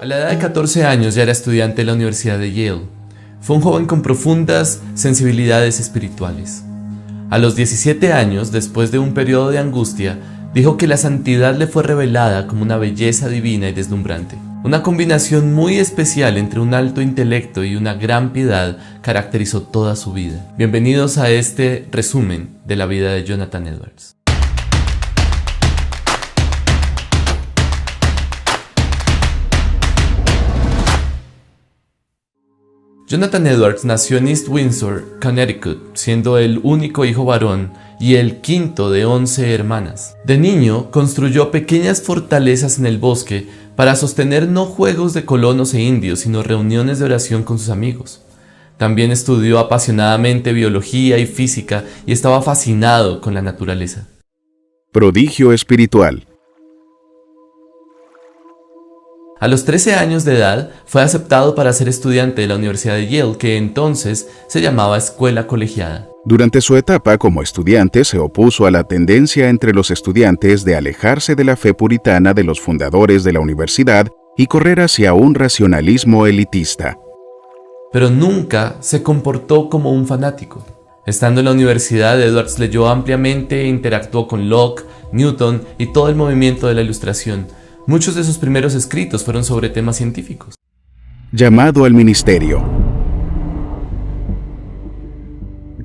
A la edad de 14 años ya era estudiante de la Universidad de Yale. Fue un joven con profundas sensibilidades espirituales. A los 17 años, después de un periodo de angustia, dijo que la santidad le fue revelada como una belleza divina y deslumbrante. Una combinación muy especial entre un alto intelecto y una gran piedad caracterizó toda su vida. Bienvenidos a este resumen de la vida de Jonathan Edwards. Jonathan Edwards nació en East Windsor, Connecticut, siendo el único hijo varón y el quinto de 11 hermanas. De niño, construyó pequeñas fortalezas en el bosque para sostener no juegos de colonos e indios, sino reuniones de oración con sus amigos. También estudió apasionadamente biología y física y estaba fascinado con la naturaleza. Prodigio espiritual. A los 13 años de edad fue aceptado para ser estudiante de la Universidad de Yale, que entonces se llamaba Escuela Colegiada. Durante su etapa como estudiante se opuso a la tendencia entre los estudiantes de alejarse de la fe puritana de los fundadores de la universidad y correr hacia un racionalismo elitista. Pero nunca se comportó como un fanático. Estando en la universidad, Edwards leyó ampliamente e interactuó con Locke, Newton y todo el movimiento de la Ilustración. Muchos de sus primeros escritos fueron sobre temas científicos. Llamado al ministerio.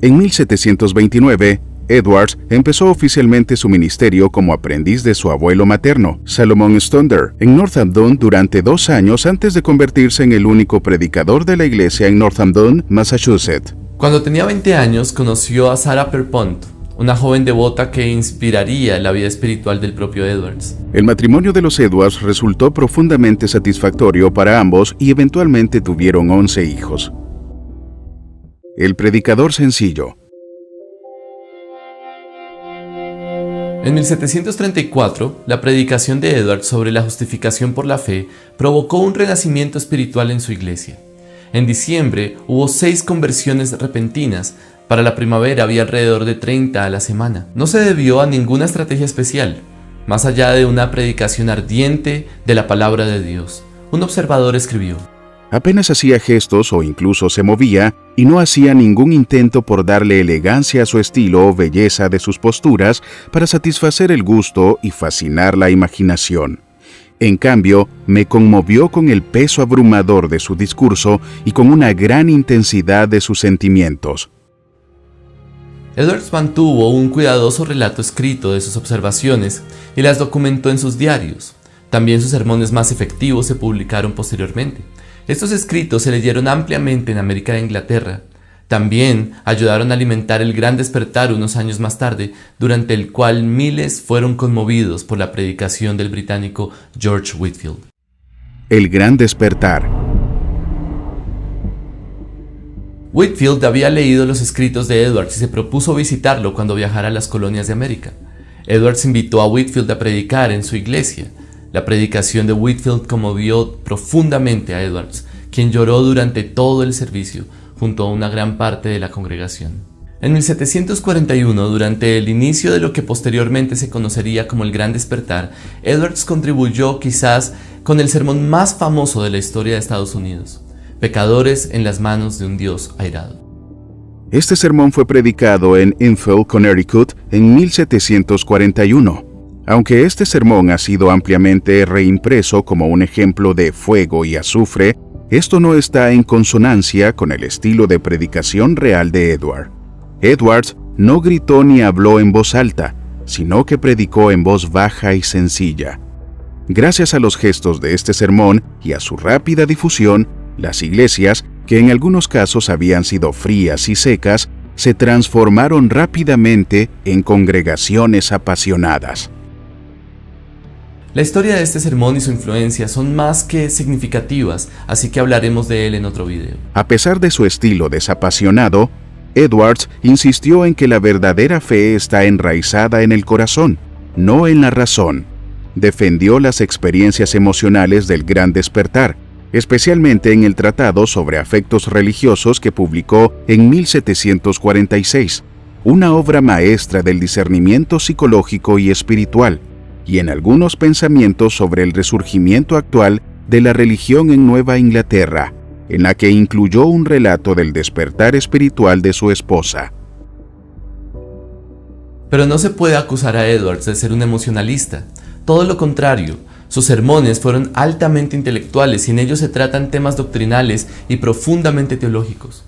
En 1729, Edwards empezó oficialmente su ministerio como aprendiz de su abuelo materno, Salomon Stonder, en Northampton durante 2 años antes de convertirse en el único predicador de la iglesia en Northampton, Massachusetts. Cuando tenía 20 años, conoció a Sarah Pierpont, una joven devota que inspiraría la vida espiritual del propio Edwards. El matrimonio de los Edwards resultó profundamente satisfactorio para ambos y eventualmente tuvieron 11 hijos. El predicador sencillo. En 1734, la predicación de Edwards sobre la justificación por la fe provocó un renacimiento espiritual en su iglesia. En diciembre hubo 6 conversiones repentinas. Para la primavera había alrededor de 30 a la semana. No se debió a ninguna estrategia especial, más allá de una predicación ardiente de la palabra de Dios. Un observador escribió: apenas hacía gestos o incluso se movía y no hacía ningún intento por darle elegancia a su estilo o belleza de sus posturas para satisfacer el gusto y fascinar la imaginación. En cambio, me conmovió con el peso abrumador de su discurso y con una gran intensidad de sus sentimientos. Edwards mantuvo un cuidadoso relato escrito de sus observaciones y las documentó en sus diarios. También sus sermones más efectivos se publicaron posteriormente. Estos escritos se leyeron ampliamente en América e Inglaterra. También ayudaron a alimentar el Gran Despertar unos años más tarde, durante el cual miles fueron conmovidos por la predicación del británico George Whitefield. El Gran Despertar. Whitefield había leído los escritos de Edwards y se propuso visitarlo cuando viajara a las colonias de América. Edwards invitó a Whitefield a predicar en su iglesia. La predicación de Whitefield conmovió profundamente a Edwards, quien lloró durante todo el servicio, junto a una gran parte de la congregación. En 1741, durante el inicio de lo que posteriormente se conocería como el Gran Despertar, Edwards contribuyó quizás con el sermón más famoso de la historia de Estados Unidos: pecadores en las manos de un Dios airado. Este sermón fue predicado en Enfield, Connecticut, en 1741. Aunque este sermón ha sido ampliamente reimpreso como un ejemplo de fuego y azufre, esto no está en consonancia con el estilo de predicación real de Edwards. Edwards no gritó ni habló en voz alta, sino que predicó en voz baja y sencilla. Gracias a los gestos de este sermón y a su rápida difusión, las iglesias, que en algunos casos habían sido frías y secas, se transformaron rápidamente en congregaciones apasionadas. La historia de este sermón y su influencia son más que significativas, así que hablaremos de él en otro video. A pesar de su estilo desapasionado, Edwards insistió en que la verdadera fe está enraizada en el corazón, no en la razón. Defendió las experiencias emocionales del Gran Despertar, especialmente en el Tratado sobre Afectos Religiosos que publicó en 1746, una obra maestra del discernimiento psicológico y espiritual, y en algunos pensamientos sobre el resurgimiento actual de la religión en Nueva Inglaterra, en la que incluyó un relato del despertar espiritual de su esposa. Pero no se puede acusar a Edwards de ser un emocionalista. Todo lo contrario, sus sermones fueron altamente intelectuales y en ellos se tratan temas doctrinales y profundamente teológicos.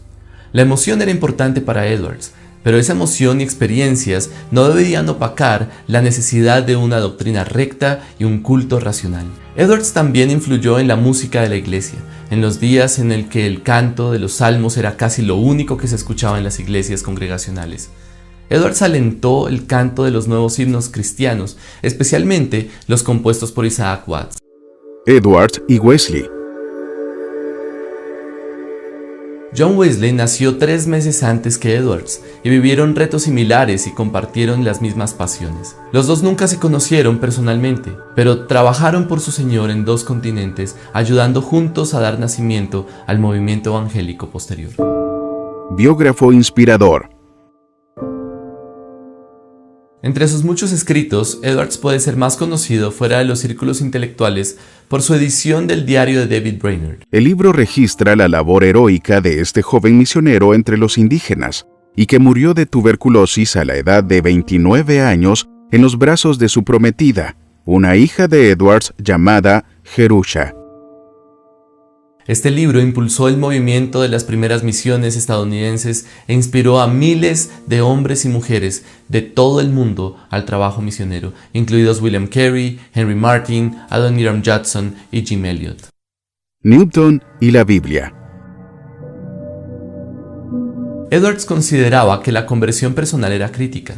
La emoción era importante para Edwards, pero esa emoción y experiencias no deberían opacar la necesidad de una doctrina recta y un culto racional. Edwards también influyó en la música de la iglesia, en los días en el que el canto de los salmos era casi lo único que se escuchaba en las iglesias congregacionales. Edwards alentó el canto de los nuevos himnos cristianos, especialmente los compuestos por Isaac Watts. Edwards y Wesley. John Wesley nació 3 meses antes que Edwards y vivieron retos similares y compartieron las mismas pasiones. Los dos nunca se conocieron personalmente, pero trabajaron por su Señor en 2 continentes, ayudando juntos a dar nacimiento al movimiento evangélico posterior. Biógrafo inspirador. Entre sus muchos escritos, Edwards puede ser más conocido fuera de los círculos intelectuales por su edición del diario de David Brainerd. El libro registra la labor heroica de este joven misionero entre los indígenas y que murió de tuberculosis a la edad de 29 años en los brazos de su prometida, una hija de Edwards llamada Jerusha. Este libro impulsó el movimiento de las primeras misiones estadounidenses e inspiró a miles de hombres y mujeres de todo el mundo al trabajo misionero, incluidos William Carey, Henry Martyn, Adoniram Judson y Jim Elliot. Newton y la Biblia. Edwards consideraba que la conversión personal era crítica,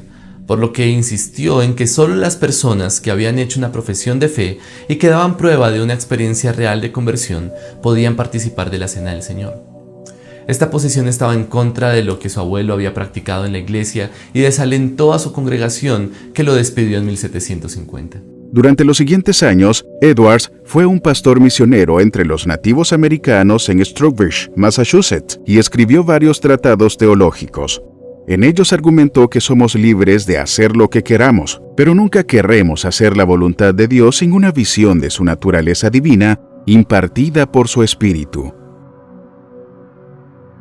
por lo que insistió en que solo las personas que habían hecho una profesión de fe y que daban prueba de una experiencia real de conversión podían participar de la Cena del Señor. Esta posición estaba en contra de lo que su abuelo había practicado en la iglesia y desalentó a su congregación, que lo despidió en 1750. Durante los siguientes años, Edwards fue un pastor misionero entre los nativos americanos en Stourbridge, Massachusetts, y escribió varios tratados teológicos. En ellos argumentó que somos libres de hacer lo que queramos, pero nunca querremos hacer la voluntad de Dios sin una visión de su naturaleza divina impartida por su Espíritu.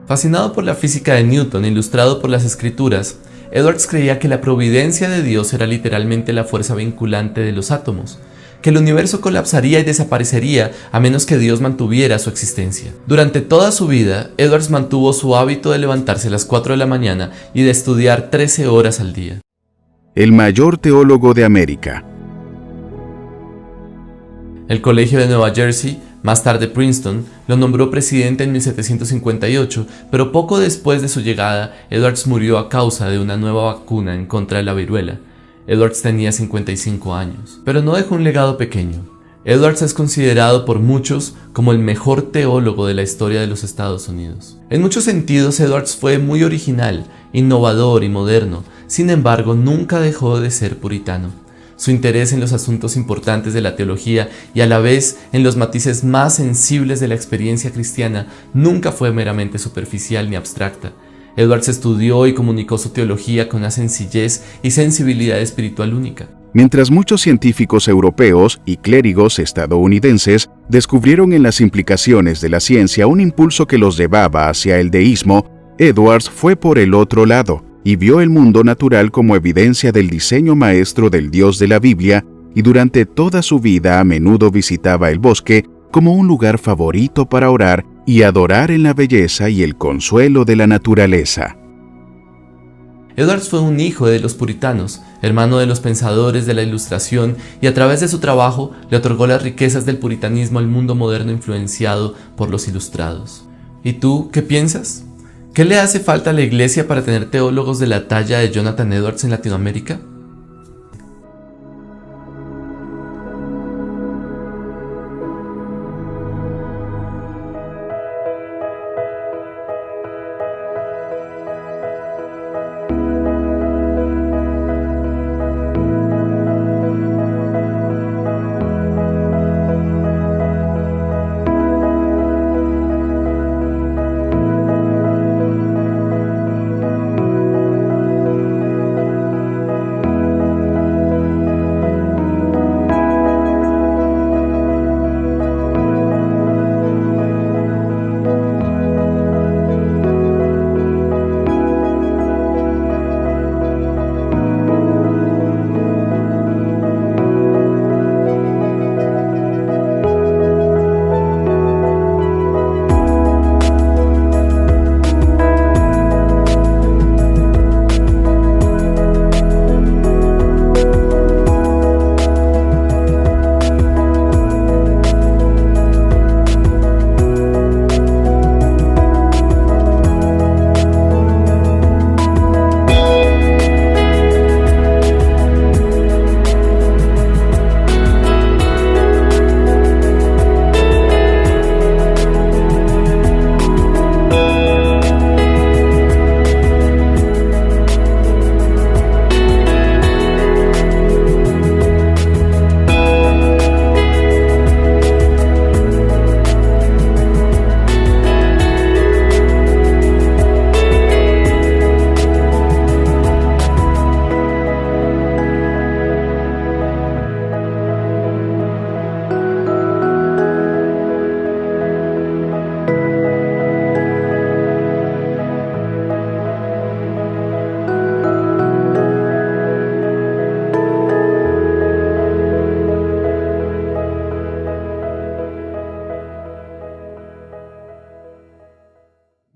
Fascinado por la física de Newton e ilustrado por las Escrituras, Edwards creía que la providencia de Dios era literalmente la fuerza vinculante de los átomos, que el universo colapsaría y desaparecería a menos que Dios mantuviera su existencia. Durante toda su vida, Edwards mantuvo su hábito de levantarse a las 4 de la mañana y de estudiar 13 horas al día. El mayor teólogo de América. El Colegio de Nueva Jersey, más tarde Princeton, lo nombró presidente en 1758, pero poco después de su llegada, Edwards murió a causa de una nueva vacuna en contra de la viruela. Edwards tenía 55 años, pero no dejó un legado pequeño. Edwards es considerado por muchos como el mejor teólogo de la historia de los Estados Unidos. En muchos sentidos, Edwards fue muy original, innovador y moderno. Sin embargo, nunca dejó de ser puritano. Su interés en los asuntos importantes de la teología y a la vez en los matices más sensibles de la experiencia cristiana nunca fue meramente superficial ni abstracta. Edwards estudió y comunicó su teología con una sencillez y sensibilidad espiritual única. Mientras muchos científicos europeos y clérigos estadounidenses descubrieron en las implicaciones de la ciencia un impulso que los llevaba hacia el deísmo, Edwards fue por el otro lado y vio el mundo natural como evidencia del diseño maestro del Dios de la Biblia, y durante toda su vida a menudo visitaba el bosque como un lugar favorito para orar y adorar en la belleza y el consuelo de la naturaleza. Edwards fue un hijo de los puritanos, hermano de los pensadores de la Ilustración, y a través de su trabajo le otorgó las riquezas del puritanismo al mundo moderno influenciado por los ilustrados. ¿Y tú qué piensas? ¿Qué le hace falta a la iglesia para tener teólogos de la talla de Jonathan Edwards en Latinoamérica?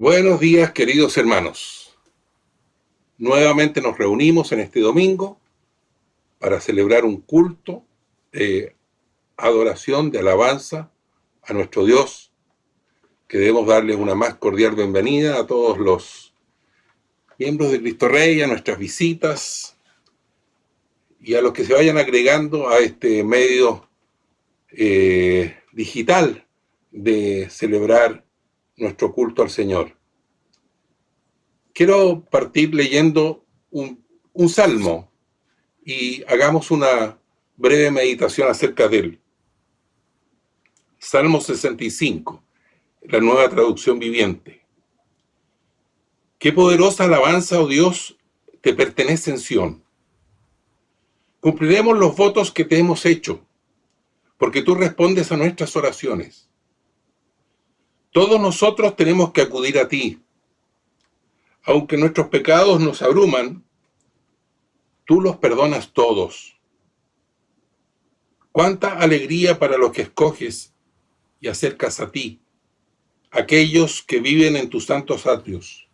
Buenos días, queridos hermanos. Nuevamente nos reunimos en este domingo para celebrar un culto de adoración, de alabanza a nuestro Dios. Queremos darles una más cordial bienvenida a todos los miembros de Cristo Rey, a nuestras visitas y a los que se vayan agregando a este medio digital de celebrar nuestro culto al Señor. Quiero partir leyendo un salmo y hagamos una breve meditación acerca de él. Salmo 65, la Nueva Traducción Viviente. Qué poderosa alabanza, oh Dios, te pertenece en Sión. Cumpliremos los votos que te hemos hecho, porque tú respondes a nuestras oraciones. Todos nosotros tenemos que acudir a ti. Aunque nuestros pecados nos abruman, tú los perdonas todos. Cuánta alegría para los que escoges y acercas a ti, aquellos que viven en tus santos atrios.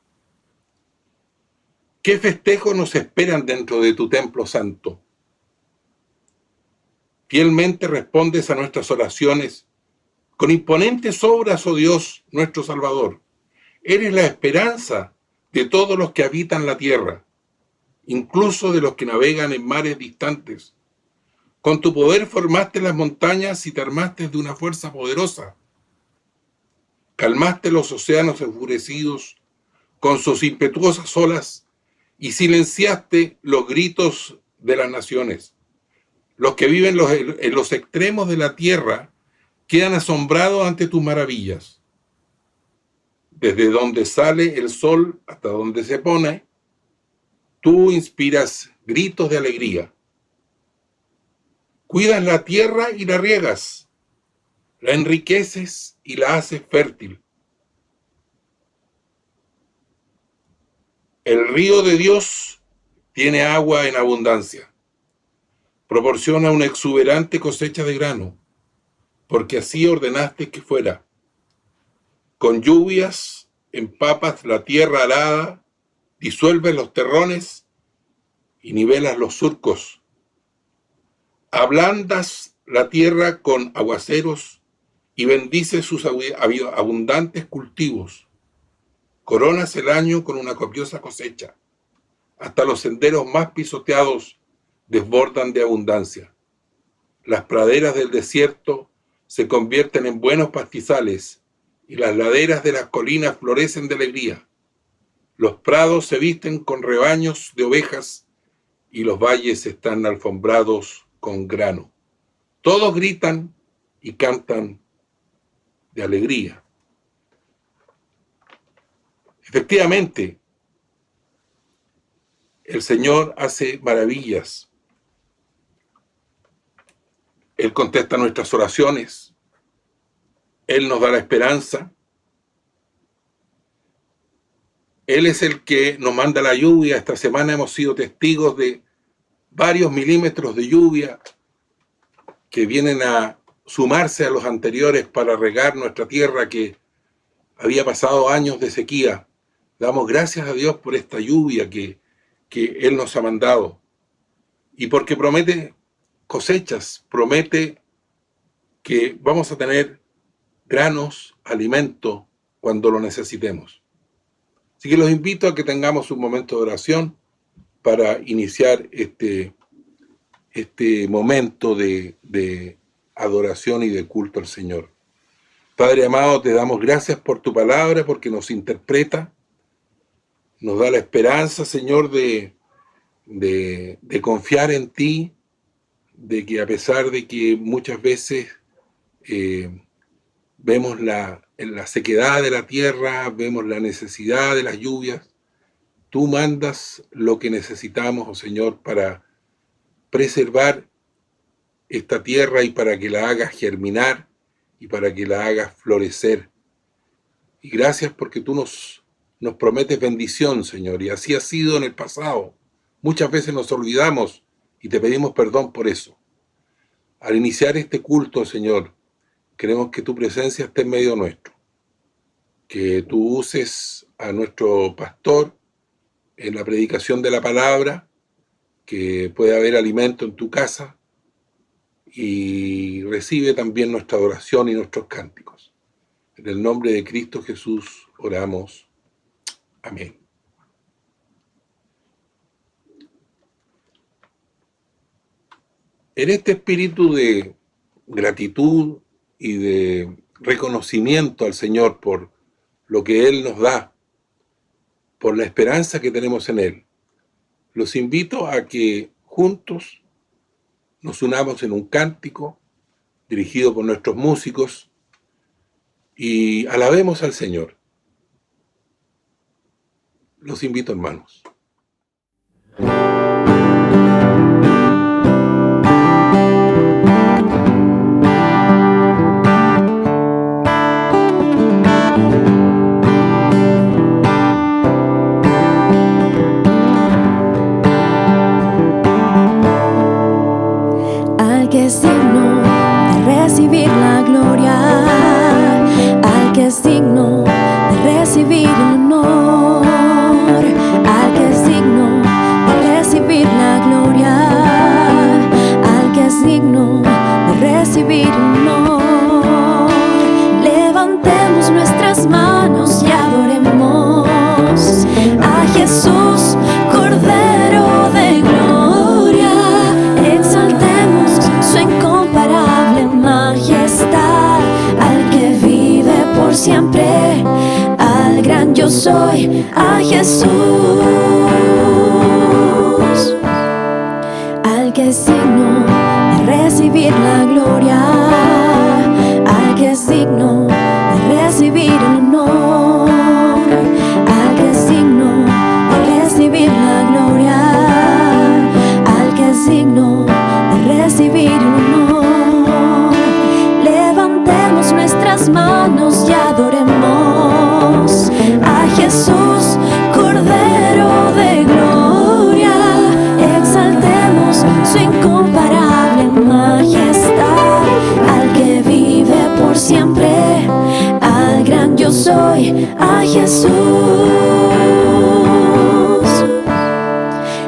Qué festejos nos esperan dentro de tu templo santo. Fielmente respondes a nuestras oraciones con imponentes obras, oh Dios, nuestro Salvador. Eres la esperanza de todos los que habitan la tierra, incluso de los que navegan en mares distantes. Con tu poder formaste las montañas y te armaste de una fuerza poderosa. Calmaste los océanos enfurecidos con sus impetuosas olas y silenciaste los gritos de las naciones. Los que viven en los extremos de la tierra quedan asombrados ante tus maravillas. Desde donde sale el sol hasta donde se pone, tú inspiras gritos de alegría. Cuidas la tierra y la riegas, la enriqueces y la haces fértil. El río de Dios tiene agua en abundancia. Proporciona una exuberante cosecha de grano, porque así ordenaste que fuera. Con lluvias empapas la tierra arada, disuelves los terrones y nivelas los surcos. Ablandas la tierra con aguaceros y bendices sus abundantes cultivos. Coronas el año con una copiosa cosecha. Hasta los senderos más pisoteados desbordan de abundancia. Las praderas del desierto se convierten en buenos pastizales y las laderas de las colinas florecen de alegría. Los prados se visten con rebaños de ovejas y los valles están alfombrados con grano. Todos gritan y cantan de alegría. Efectivamente, el Señor hace maravillas. Él contesta nuestras oraciones. Él nos da la esperanza. Él es el que nos manda la lluvia. Esta semana hemos sido testigos de varios milímetros de lluvia que vienen a sumarse a los anteriores para regar nuestra tierra que había pasado años de sequía. Damos gracias a Dios por esta lluvia que Él nos ha mandado. Y porque promete cosechas, promete que vamos a tener granos, alimento, cuando lo necesitemos. Así que los invito a que tengamos un momento de oración para iniciar este momento de adoración y de culto al Señor. Padre amado, te damos gracias por tu palabra, porque nos interpreta, nos da la esperanza, Señor, de confiar en ti, de que a pesar de que muchas veces vemos la sequedad de la tierra, vemos la necesidad de las lluvias, tú mandas lo que necesitamos, oh Señor, para preservar esta tierra y para que la hagas germinar y para que la hagas florecer. Y gracias porque tú nos prometes bendición, Señor, y así ha sido en el pasado. Muchas veces nos olvidamos y te pedimos perdón por eso. Al iniciar este culto, Señor, queremos que tu presencia esté en medio nuestro. que tú uses a nuestro pastor en la predicación de la palabra, que pueda haber alimento en tu casa, y recibe también nuestra adoración y nuestros cánticos. En el nombre de Cristo Jesús oramos. Amén. En este espíritu de gratitud y de reconocimiento al Señor por lo que Él nos da, por la esperanza que tenemos en Él, los invito a que juntos nos unamos en un cántico dirigido por nuestros músicos y alabemos al Señor. Los invito, hermanos. Al que es digno de recibir la gloria, al que es digno de recibir el honor, al que es digno de recibir la gloria, al que es digno de recibir el honor. Levantemos nuestras manos y adoremos a Jesús, Cordero de gloria. Exaltemos su incomparable majestad, al que vive por siempre, al gran yo soy, a Jesús, al que es digno de recibir la gloria, al que es digno de recibir el honor, al que es digno de recibir la gloria, al que es digno de recibir el honor. Levantemos nuestras manos y adoremos a Jesús, Cordero de gloria. Exaltemos su incomparable majestad, al que vive por siempre, al gran yo soy, a Jesús.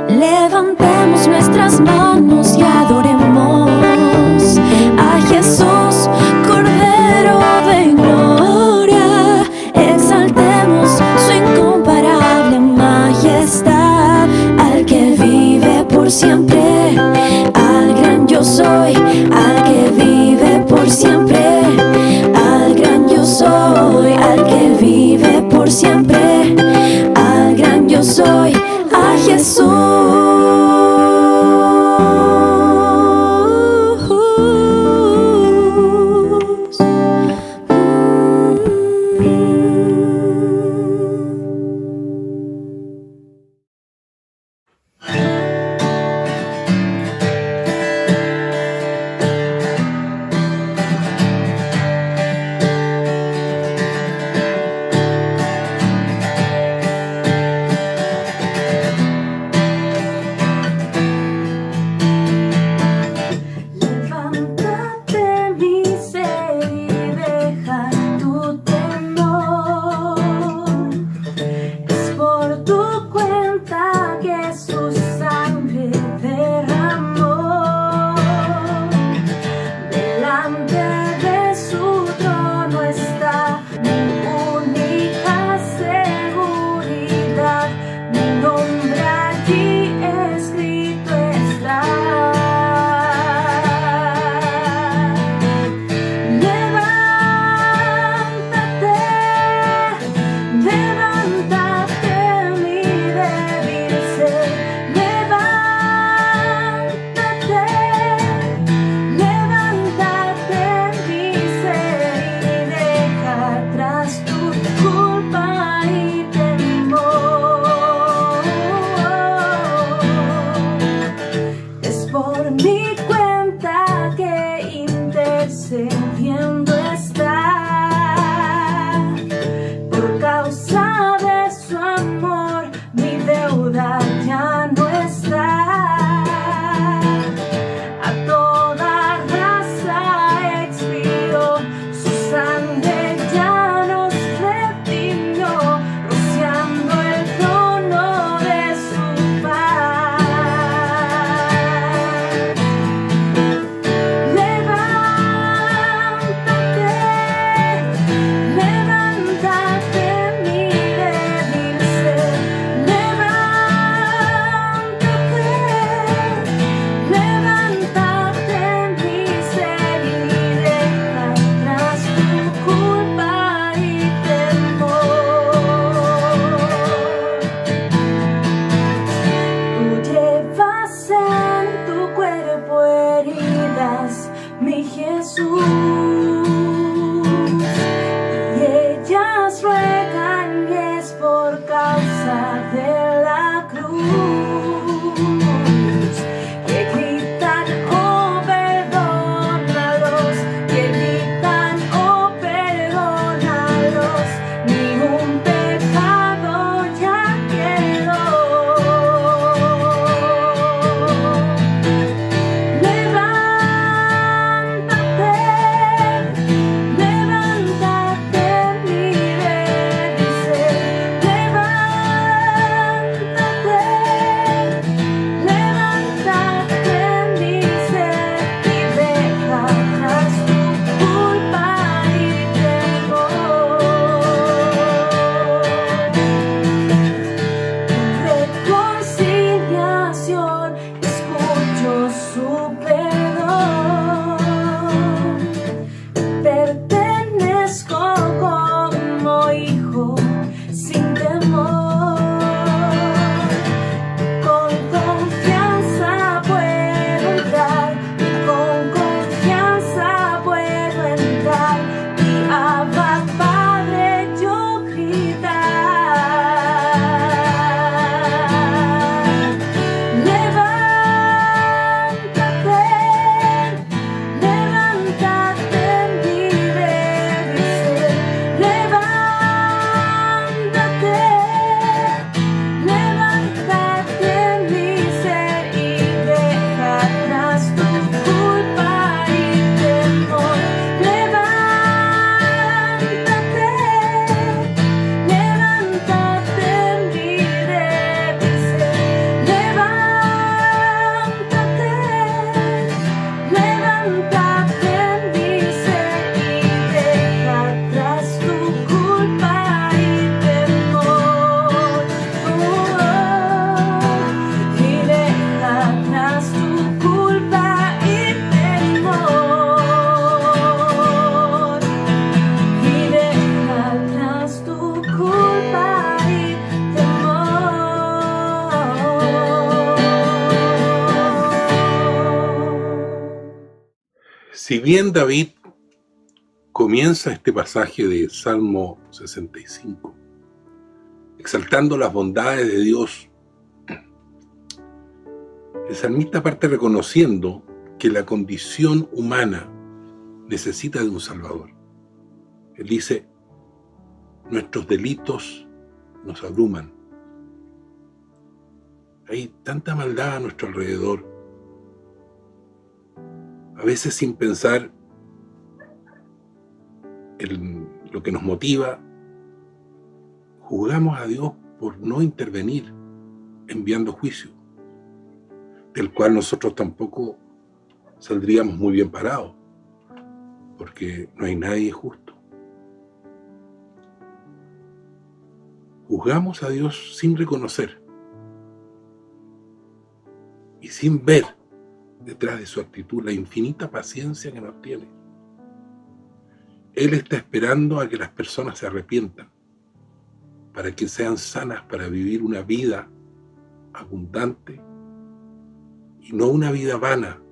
Levantemos nuestras manos y adoremos a Jesús, Cordero de gloria. Exaltemos su incomparable majestad, al que vive por siempre, al gran yo soy, al que vive por siempre, al gran yo soy, al que vive por siempre, al gran yo soy, a Jesús. Si bien David comienza este pasaje de Salmo 65, exaltando las bondades de Dios, el salmista parte reconociendo que la condición humana necesita de un Salvador. Él dice, nuestros delitos nos abruman. Hay tanta maldad a nuestro alrededor. A veces sin pensar en lo que nos motiva, juzgamos a Dios por no intervenir enviando juicio, del cual nosotros tampoco saldríamos muy bien parados, porque no hay nadie justo. Juzgamos a Dios sin reconocer y sin ver detrás de su actitud la infinita paciencia que nos tiene. Él está esperando a que las personas se arrepientan, para que sean sanas, para vivir una vida abundante y no una vida vana,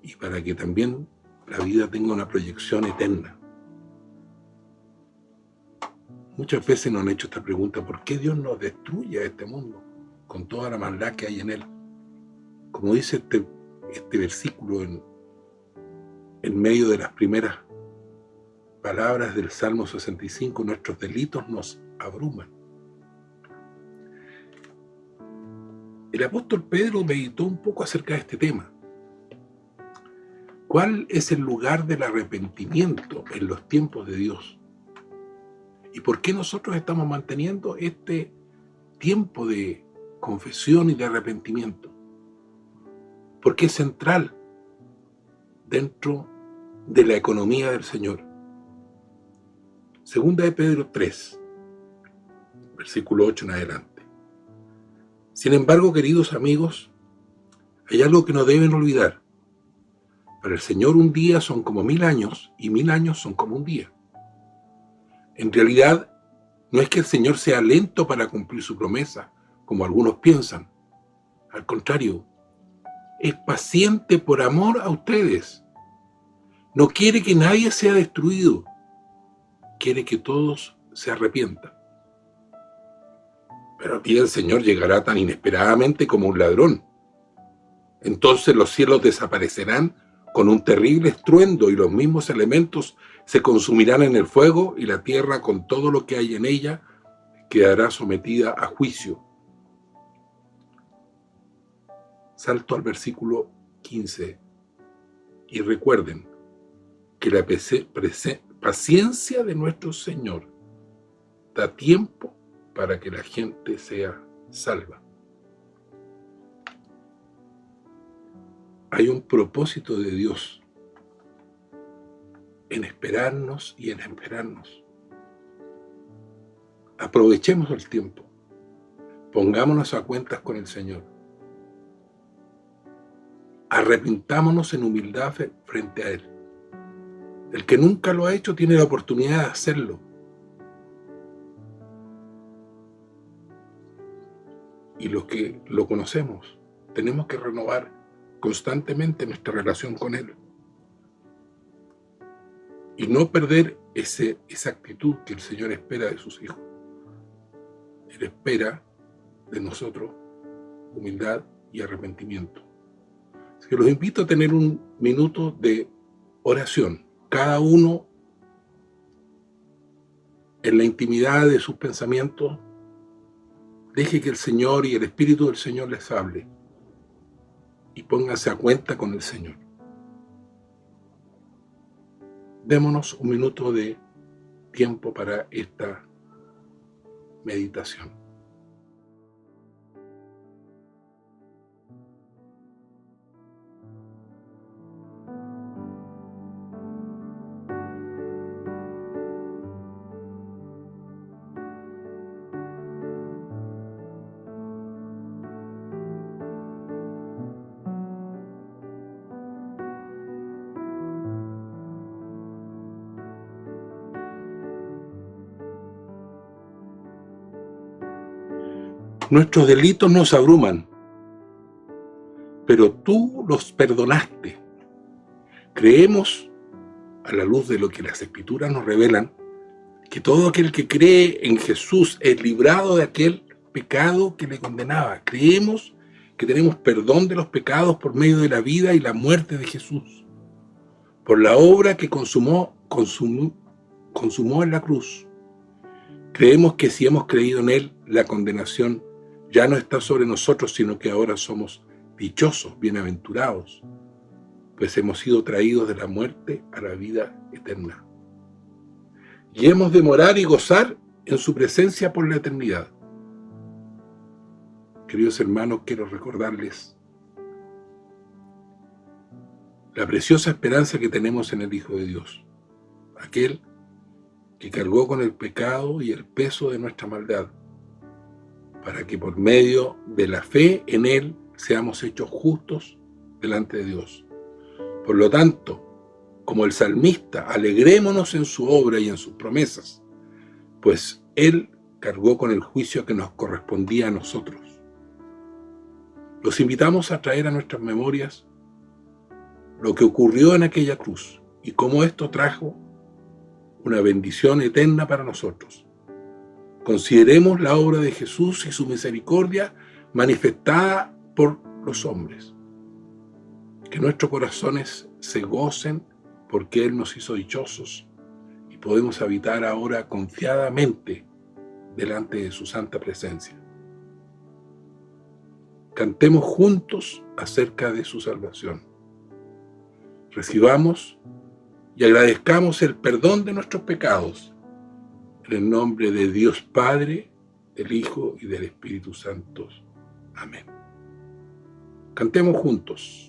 y para que también la vida tenga una proyección eterna. Muchas veces nos han hecho esta pregunta, ¿por qué Dios nos destruye a este mundo con toda la maldad que hay en él? Como dice este versículo en medio de las primeras palabras del Salmo 65, nuestros delitos nos abruman. El apóstol Pedro meditó un poco acerca de este tema. ¿Cuál es el lugar del arrepentimiento en los tiempos de Dios? ¿Y por qué nosotros estamos manteniendo este tiempo de confesión y de arrepentimiento? Porque es central dentro de la economía del Señor. Segunda de Pedro 3, versículo 8 en adelante. Sin embargo, queridos amigos, hay algo que no deben olvidar. Para el Señor un día son como 1000 años y 1000 años son como un día. En realidad, no es que el Señor sea lento para cumplir su promesa, como algunos piensan. Al contrario, es paciente por amor a ustedes. No quiere que nadie sea destruido. Quiere que todos se arrepientan. Pero a ti el Señor llegará tan inesperadamente como un ladrón. Entonces los cielos desaparecerán con un terrible estruendo y los mismos elementos se consumirán en el fuego y la tierra con todo lo que hay en ella quedará sometida a juicio. Salto al versículo 15 y recuerden que la paciencia de nuestro Señor da tiempo para que la gente sea salva. Hay un propósito de Dios en esperarnos y en esperarnos. Aprovechemos el tiempo. Pongámonos a cuentas con el Señor. Arrepintámonos en humildad frente a Él. El que nunca lo ha hecho tiene la oportunidad de hacerlo. Y los que lo conocemos, tenemos que renovar constantemente nuestra relación con Él. Y no perder esa actitud que el Señor espera de sus hijos. Él espera de nosotros humildad y arrepentimiento. Así que los invito a tener un minuto de oración. Cada uno en la intimidad de sus pensamientos, deje que el Señor y el Espíritu del Señor les hable y pónganse a cuenta con el Señor. Démonos un minuto de tiempo para esta meditación. Nuestros delitos nos abruman, pero tú los perdonaste. Creemos, a la luz de lo que las Escrituras nos revelan, que todo aquel que cree en Jesús es librado de aquel pecado que le condenaba. Creemos que tenemos perdón de los pecados por medio de la vida y la muerte de Jesús, por la obra que consumó en la cruz. Creemos que si hemos creído en Él, la condenación ya no está sobre nosotros, sino que ahora somos dichosos, bienaventurados, pues hemos sido traídos de la muerte a la vida eterna. Y hemos de morar y gozar en su presencia por la eternidad. Queridos hermanos, quiero recordarles la preciosa esperanza que tenemos en el Hijo de Dios, aquel que cargó con el pecado y el peso de nuestra maldad, para que por medio de la fe en Él seamos hechos justos delante de Dios. Por lo tanto, como el salmista, alegrémonos en su obra y en sus promesas, pues Él cargó con el juicio que nos correspondía a nosotros. Los invitamos a traer a nuestras memorias lo que ocurrió en aquella cruz y cómo esto trajo una bendición eterna para nosotros. Consideremos la obra de Jesús y su misericordia manifestada por los hombres. Que nuestros corazones se gocen porque Él nos hizo dichosos y podemos habitar ahora confiadamente delante de su santa presencia. Cantemos juntos acerca de su salvación. Recibamos y agradezcamos el perdón de nuestros pecados en el nombre de Dios Padre, del Hijo y del Espíritu Santo. Amén. Cantemos juntos.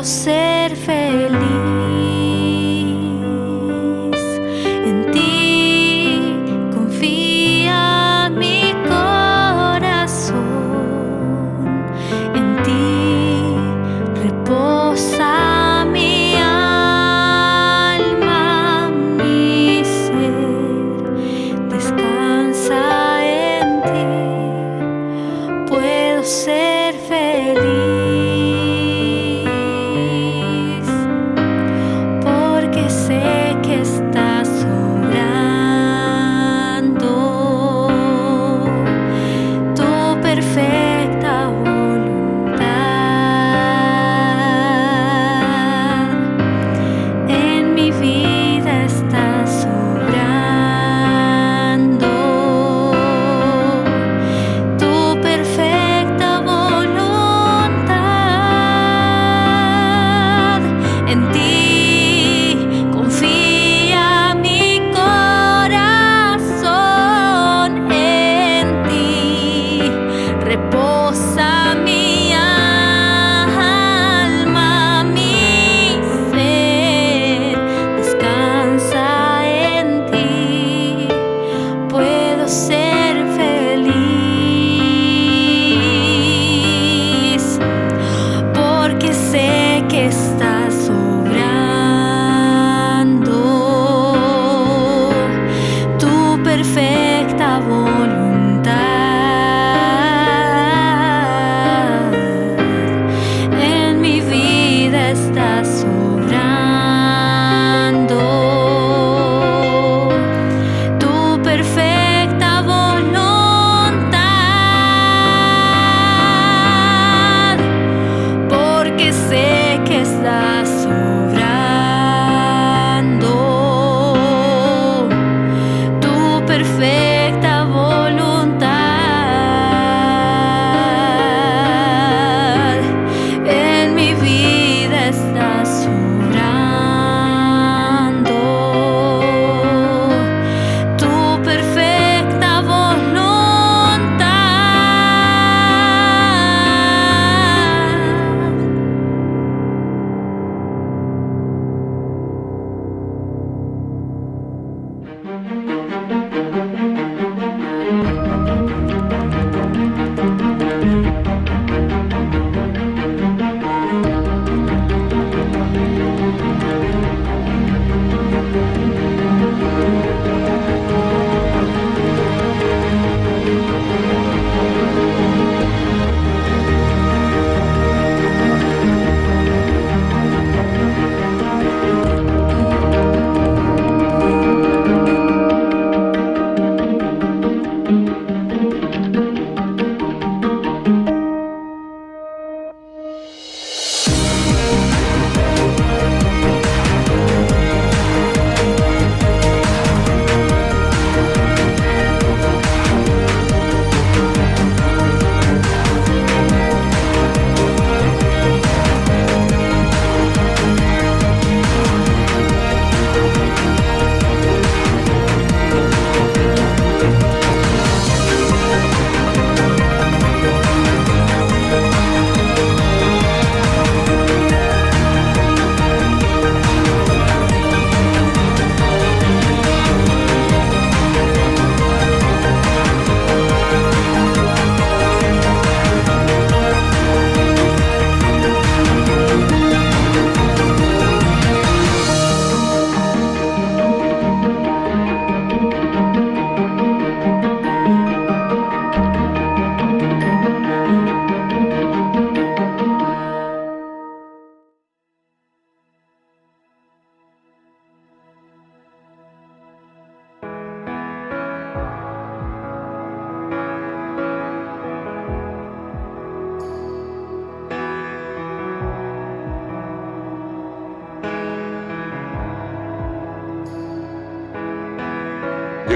Ser feliz en ti, confía mi corazón, en ti reposa mi alma, mi ser descansa en ti, puedo ser feliz. Tu perfecta voluntad.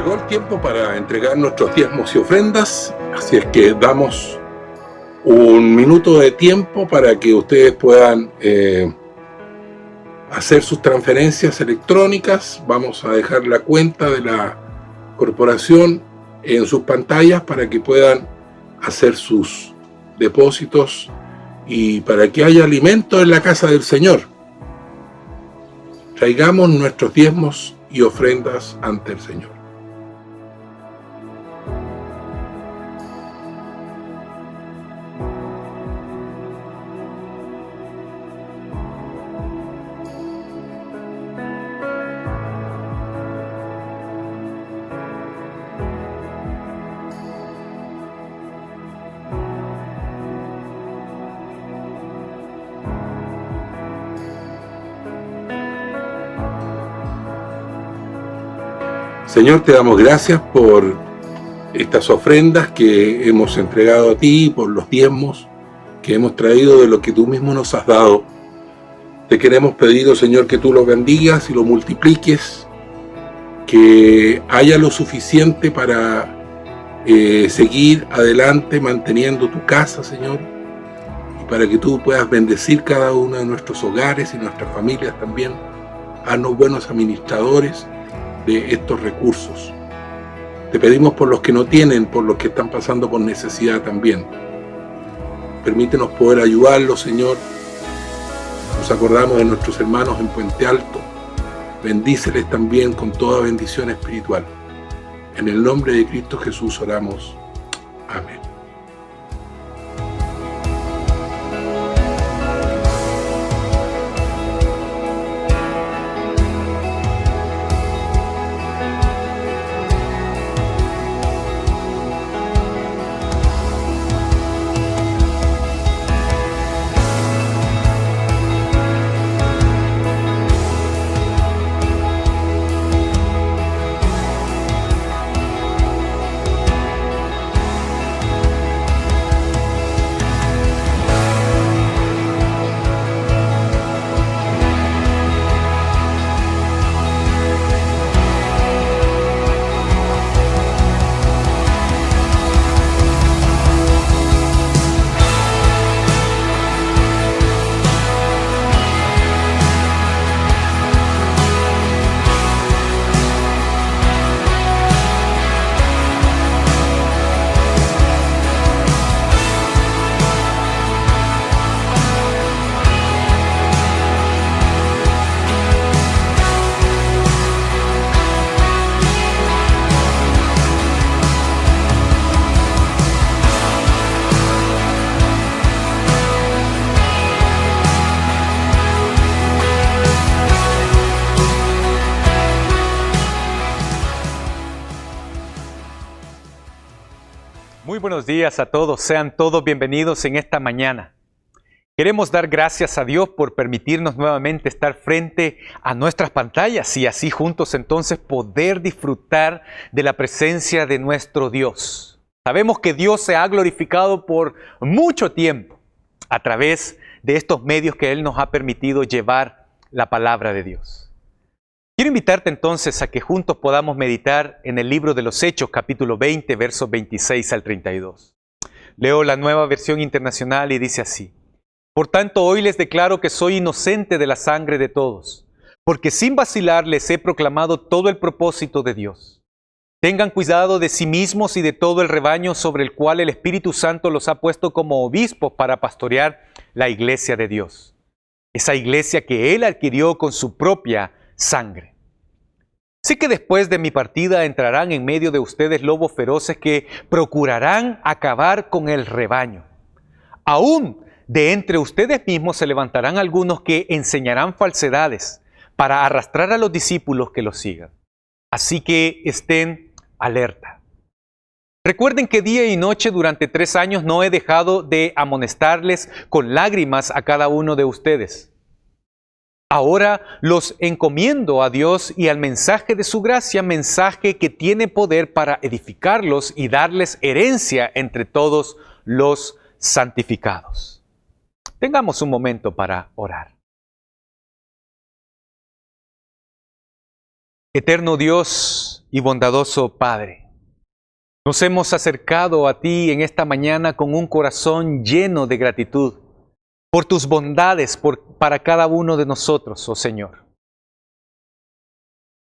Llegó el tiempo para entregar nuestros diezmos y ofrendas, así es que damos un minuto de tiempo para que ustedes puedan hacer sus transferencias electrónicas. Vamos a dejar la cuenta de la corporación en sus pantallas para que puedan hacer sus depósitos y para que haya alimento en la casa del Señor. Traigamos nuestros diezmos y ofrendas ante el Señor. Señor, te damos gracias por estas ofrendas que hemos entregado a ti, por los diezmos que hemos traído de lo que tú mismo nos has dado. Te queremos pedir, oh Señor, que tú lo bendigas y lo multipliques, que haya lo suficiente para seguir adelante manteniendo tu casa, Señor, y para que tú puedas bendecir cada uno de nuestros hogares y nuestras familias también. Haznos buenos administradores de estos recursos. Te pedimos por los que no tienen, por los que están pasando por necesidad también. Permítenos poder ayudarlos, Señor. Nos acordamos de nuestros hermanos en Puente Alto. Bendíceles también con toda bendición espiritual. En el nombre de Cristo Jesús oramos. Amén. Muy buenos días a todos, sean todos bienvenidos en esta mañana. Queremos dar gracias a Dios por permitirnos nuevamente estar frente a nuestras pantallas y así juntos entonces poder disfrutar de la presencia de nuestro Dios. Sabemos que Dios se ha glorificado por mucho tiempo a través de estos medios que Él nos ha permitido llevar la palabra de Dios. Quiero invitarte entonces a que juntos podamos meditar en el libro de los Hechos, capítulo 20, versos 26 al 32. Leo la Nueva Versión Internacional y dice así: Por tanto, hoy les declaro que soy inocente de la sangre de todos, porque sin vacilar les he proclamado todo el propósito de Dios. Tengan cuidado de sí mismos y de todo el rebaño sobre el cual el Espíritu Santo los ha puesto como obispos para pastorear la iglesia de Dios. Esa iglesia que Él adquirió con su propia sangre. Sé que después de mi partida entrarán en medio de ustedes lobos feroces que procurarán acabar con el rebaño. Aún de entre ustedes mismos se levantarán algunos que enseñarán falsedades para arrastrar a los discípulos que los sigan. Así que estén alerta. Recuerden que día y noche durante 3 años no he dejado de amonestarles con lágrimas a cada uno de ustedes. Ahora los encomiendo a Dios y al mensaje de su gracia, mensaje que tiene poder para edificarlos y darles herencia entre todos los santificados. Tengamos un momento para orar. Eterno Dios y bondadoso Padre, nos hemos acercado a ti en esta mañana con un corazón lleno de gratitud por tus bondades para cada uno de nosotros, oh Señor.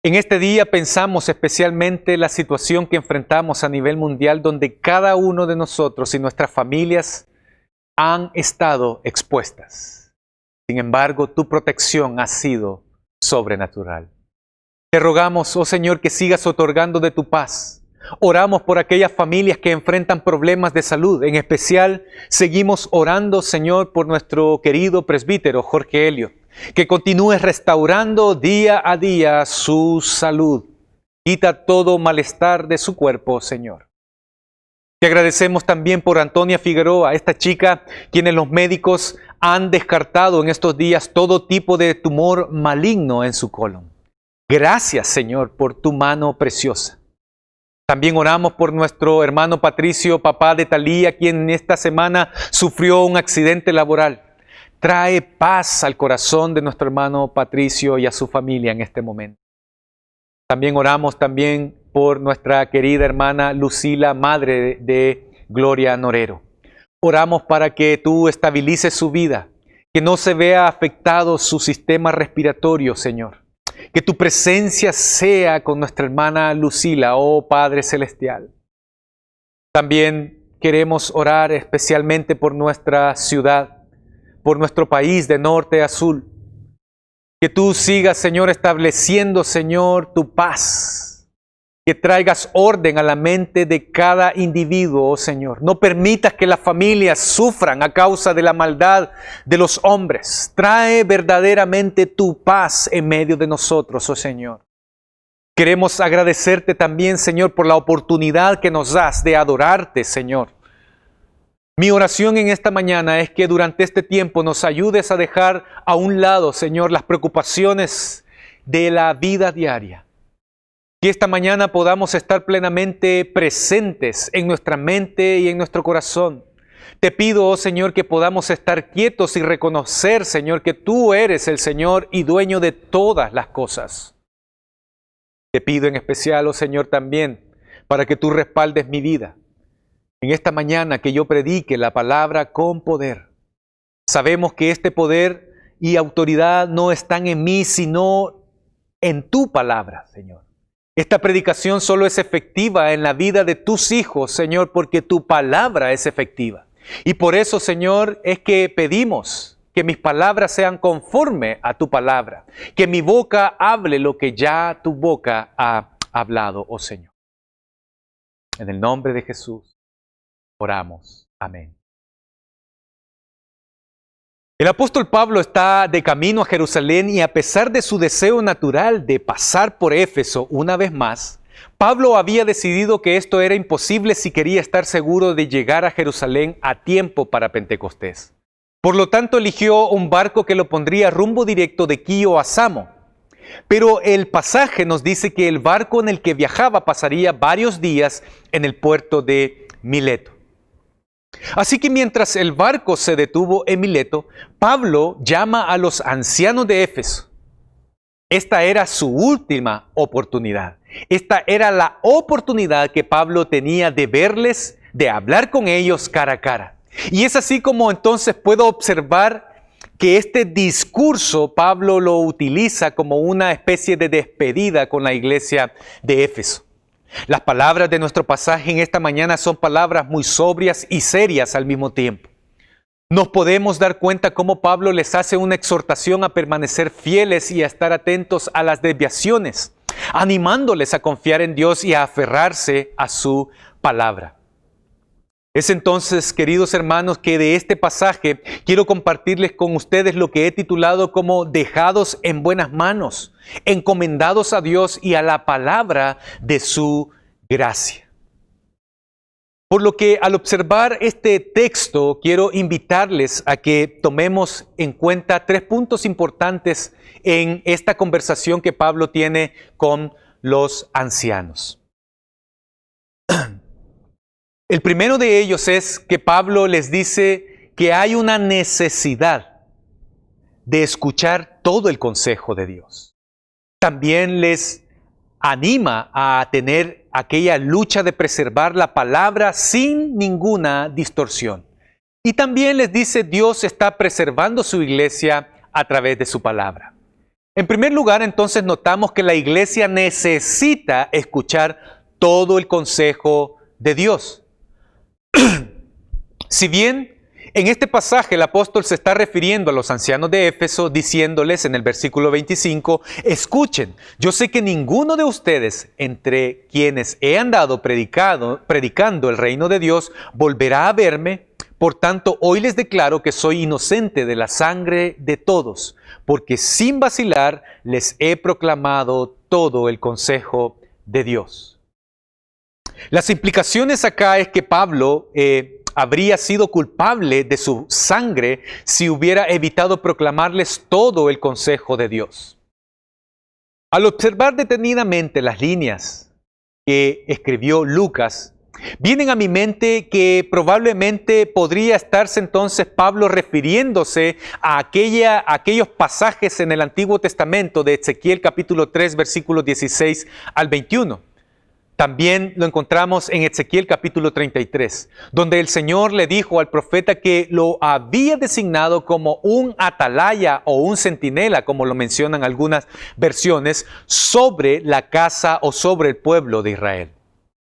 En este día pensamos especialmente la situación que enfrentamos a nivel mundial, donde cada uno de nosotros y nuestras familias han estado expuestas. Sin embargo, tu protección ha sido sobrenatural. Te rogamos, oh Señor, que sigas otorgando de tu paz. Oramos por aquellas familias que enfrentan problemas de salud. En especial, seguimos orando, Señor, por nuestro querido presbítero Jorge Elliot, que continúes restaurando día a día su salud. Quita todo malestar de su cuerpo, Señor. Te agradecemos también por Antonia Figueroa, esta chica quienes los médicos han descartado en estos días todo tipo de tumor maligno en su colon. Gracias, Señor, por tu mano preciosa. También oramos por nuestro hermano Patricio, papá de Talía, quien esta semana sufrió un accidente laboral. Trae paz al corazón de nuestro hermano Patricio y a su familia en este momento. También oramos por nuestra querida hermana Lucila, madre de Gloria Norero. Oramos para que tú estabilices su vida, que no se vea afectado su sistema respiratorio, Señor. Que tu presencia sea con nuestra hermana Lucila, oh Padre Celestial. También queremos orar especialmente por nuestra ciudad, por nuestro país de norte a sur. Que tú sigas, Señor, estableciendo, Señor, tu paz. Que traigas orden a la mente de cada individuo, oh Señor. No permitas que las familias sufran a causa de la maldad de los hombres. Trae verdaderamente tu paz en medio de nosotros, oh Señor. Queremos agradecerte también, Señor, por la oportunidad que nos das de adorarte, Señor. Mi oración en esta mañana es que durante este tiempo nos ayudes a dejar a un lado, Señor, las preocupaciones de la vida diaria. Que esta mañana podamos estar plenamente presentes en nuestra mente y en nuestro corazón. Te pido, oh Señor, que podamos estar quietos y reconocer, Señor, que tú eres el Señor y dueño de todas las cosas. Te pido en especial, oh Señor, también para que tú respaldes mi vida. En esta mañana que yo predique la palabra con poder. Sabemos que este poder y autoridad no están en mí, sino en tu palabra, Señor. Esta predicación solo es efectiva en la vida de tus hijos, Señor, porque tu palabra es efectiva. Y por eso, Señor, es que pedimos que mis palabras sean conforme a tu palabra. Que mi boca hable lo que ya tu boca ha hablado, oh Señor. En el nombre de Jesús oramos. Amén. El apóstol Pablo está de camino a Jerusalén y a pesar de su deseo natural de pasar por Éfeso una vez más, Pablo había decidido que esto era imposible si quería estar seguro de llegar a Jerusalén a tiempo para Pentecostés. Por lo tanto, eligió un barco que lo pondría rumbo directo de Quío a Samo. Pero el pasaje nos dice que el barco en el que viajaba pasaría varios días en el puerto de Mileto. Así que mientras el barco se detuvo en Mileto, Pablo llama a los ancianos de Éfeso. Esta era su última oportunidad. Esta era la oportunidad que Pablo tenía de verles, de hablar con ellos cara a cara. Y es así como entonces puedo observar que este discurso Pablo lo utiliza como una especie de despedida con la iglesia de Éfeso. Las palabras de nuestro pasaje en esta mañana son palabras muy sobrias y serias al mismo tiempo. Nos podemos dar cuenta cómo Pablo les hace una exhortación a permanecer fieles y a estar atentos a las desviaciones, animándoles a confiar en Dios y a aferrarse a su palabra. Es entonces, queridos hermanos, que de este pasaje quiero compartirles con ustedes lo que he titulado como dejados en buenas manos, encomendados a Dios y a la palabra de su gracia. Por lo que al observar este texto, quiero invitarles a que tomemos en cuenta 3 puntos importantes en esta conversación que Pablo tiene con los ancianos. El primero de ellos es que Pablo les dice que hay una necesidad de escuchar todo el consejo de Dios. También les anima a tener aquella lucha de preservar la palabra sin ninguna distorsión. Y también les dice, Dios está preservando su iglesia a través de su palabra. En primer lugar, entonces notamos que la iglesia necesita escuchar todo el consejo de Dios. Si bien en este pasaje el apóstol se está refiriendo a los ancianos de Éfeso, diciéndoles en el versículo 25, escuchen, yo sé que ninguno de ustedes, entre quienes he andado predicando el reino de Dios, volverá a verme. Por tanto, hoy les declaro que soy inocente de la sangre de todos, porque sin vacilar les he proclamado todo el consejo de Dios. Las implicaciones acá es que Pablo habría sido culpable de su sangre si hubiera evitado proclamarles todo el consejo de Dios. Al observar detenidamente las líneas que escribió Lucas, vienen a mi mente que probablemente podría estarse entonces Pablo refiriéndose a aquellos pasajes en el Antiguo Testamento de Ezequiel capítulo 3 versículos 16 al 21. También lo encontramos en Ezequiel capítulo 33, donde el Señor le dijo al profeta que lo había designado como un atalaya o un centinela, como lo mencionan algunas versiones, sobre la casa o sobre el pueblo de Israel.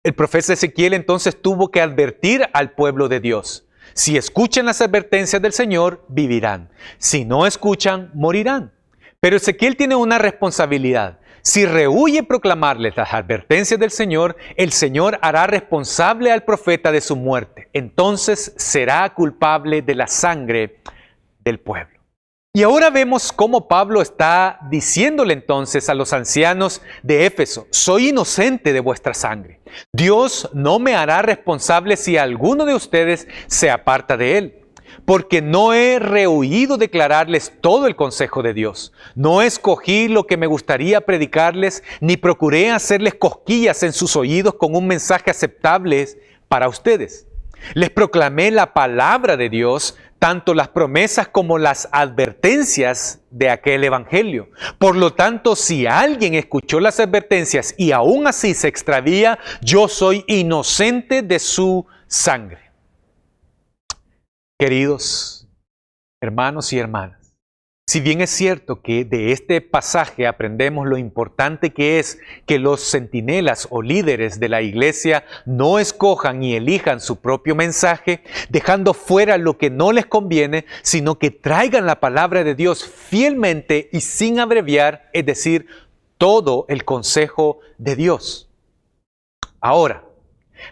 El profeta Ezequiel entonces tuvo que advertir al pueblo de Dios. Si escuchan las advertencias del Señor, vivirán. Si no escuchan, morirán. Pero Ezequiel tiene una responsabilidad. Si rehúye proclamarles las advertencias del Señor, el Señor hará responsable al profeta de su muerte. Entonces será culpable de la sangre del pueblo. Y ahora vemos cómo Pablo está diciéndole entonces a los ancianos de Éfeso, soy inocente de vuestra sangre. Dios no me hará responsable si alguno de ustedes se aparta de él. Porque no he rehuido declararles todo el consejo de Dios. No escogí lo que me gustaría predicarles, ni procuré hacerles cosquillas en sus oídos con un mensaje aceptable para ustedes. Les proclamé la palabra de Dios, tanto las promesas como las advertencias de aquel evangelio. Por lo tanto, si alguien escuchó las advertencias y aún así se extravía, yo soy inocente de su sangre. Queridos hermanos y hermanas, si bien es cierto que de este pasaje aprendemos lo importante que es que los centinelas o líderes de la iglesia no escojan y elijan su propio mensaje, dejando fuera lo que no les conviene, sino que traigan la palabra de Dios fielmente y sin abreviar, es decir, todo el consejo de Dios. Ahora,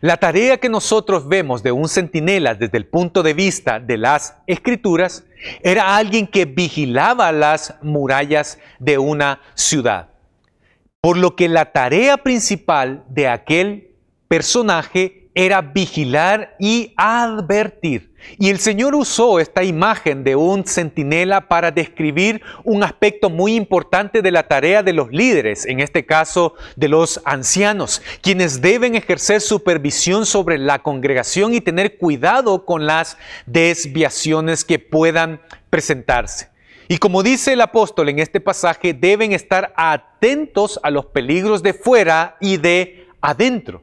la tarea que nosotros vemos de un centinela desde el punto de vista de las Escrituras era alguien que vigilaba las murallas de una ciudad. Por lo que la tarea principal de aquel personaje era vigilar y advertir. Y el Señor usó esta imagen de un centinela para describir un aspecto muy importante de la tarea de los líderes, en este caso de los ancianos, quienes deben ejercer supervisión sobre la congregación y tener cuidado con las desviaciones que puedan presentarse. Y como dice el apóstol en este pasaje, deben estar atentos a los peligros de fuera y de adentro.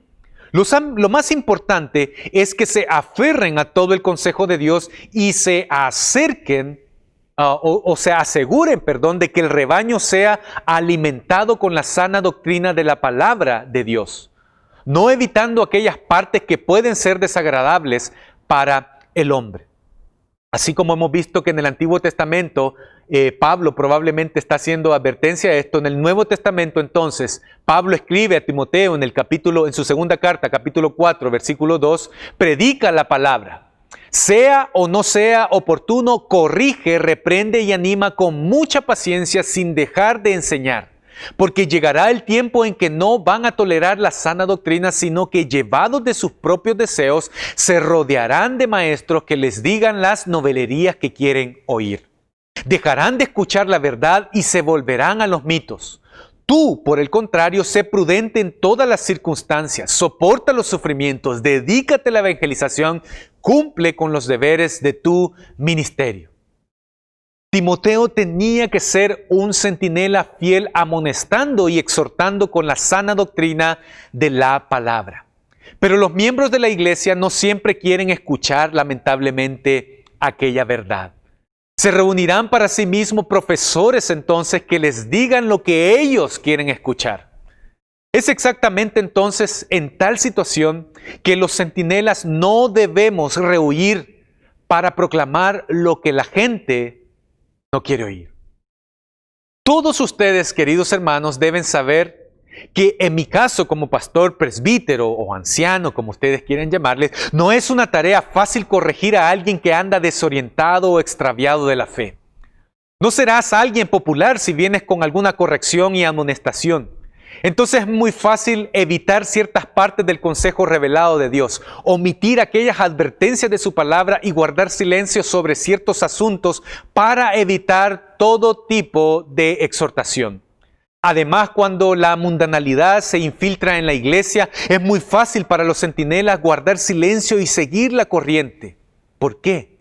Lo más importante es que se aferren a todo el consejo de Dios y se acerquen o se aseguren, de que el rebaño sea alimentado con la sana doctrina de la palabra de Dios, no evitando aquellas partes que pueden ser desagradables para el hombre. Así como hemos visto que en el Antiguo Testamento Pablo probablemente está haciendo advertencia a esto, en el Nuevo Testamento entonces Pablo escribe a Timoteo en su segunda carta, capítulo 4, versículo 2, predica la palabra. Sea o no sea oportuno, corrige, reprende y anima con mucha paciencia sin dejar de enseñar. Porque llegará el tiempo en que no van a tolerar la sana doctrina, sino que llevados de sus propios deseos, se rodearán de maestros que les digan las novelerías que quieren oír. Dejarán de escuchar la verdad y se volverán a los mitos. Tú, por el contrario, sé prudente en todas las circunstancias, soporta los sufrimientos, dedícate a la evangelización, cumple con los deberes de tu ministerio. Timoteo tenía que ser un centinela fiel, amonestando y exhortando con la sana doctrina de la palabra. Pero los miembros de la iglesia no siempre quieren escuchar, lamentablemente, aquella verdad. Se reunirán para sí mismos profesores entonces que les digan lo que ellos quieren escuchar. Es exactamente entonces en tal situación que los centinelas no debemos rehuir para proclamar lo que la gente no quiere oír. Todos ustedes, queridos hermanos, deben saber que en mi caso como pastor, presbítero o anciano, como ustedes quieren llamarle, no es una tarea fácil corregir a alguien que anda desorientado o extraviado de la fe. No serás alguien popular si vienes con alguna corrección y amonestación. Entonces es muy fácil evitar ciertas partes del consejo revelado de Dios, omitir aquellas advertencias de su palabra y guardar silencio sobre ciertos asuntos para evitar todo tipo de exhortación. Además, cuando la mundanalidad se infiltra en la iglesia, es muy fácil para los centinelas guardar silencio y seguir la corriente. ¿Por qué?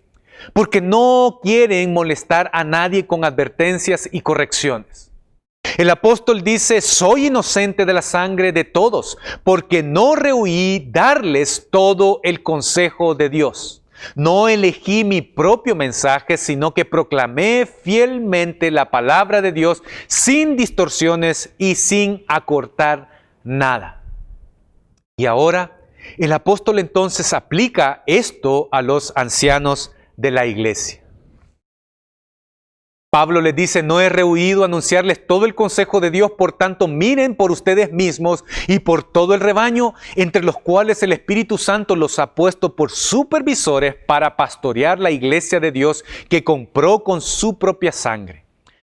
Porque no quieren molestar a nadie con advertencias y correcciones. El apóstol dice, soy inocente de la sangre de todos, porque no rehuí darles todo el consejo de Dios. No elegí mi propio mensaje, sino que proclamé fielmente la palabra de Dios sin distorsiones y sin acortar nada. Y ahora, el apóstol entonces aplica esto a los ancianos de la iglesia. Pablo les dice, no he rehuido anunciarles todo el consejo de Dios, por tanto miren por ustedes mismos y por todo el rebaño, entre los cuales el Espíritu Santo los ha puesto por supervisores para pastorear la iglesia de Dios que compró con su propia sangre.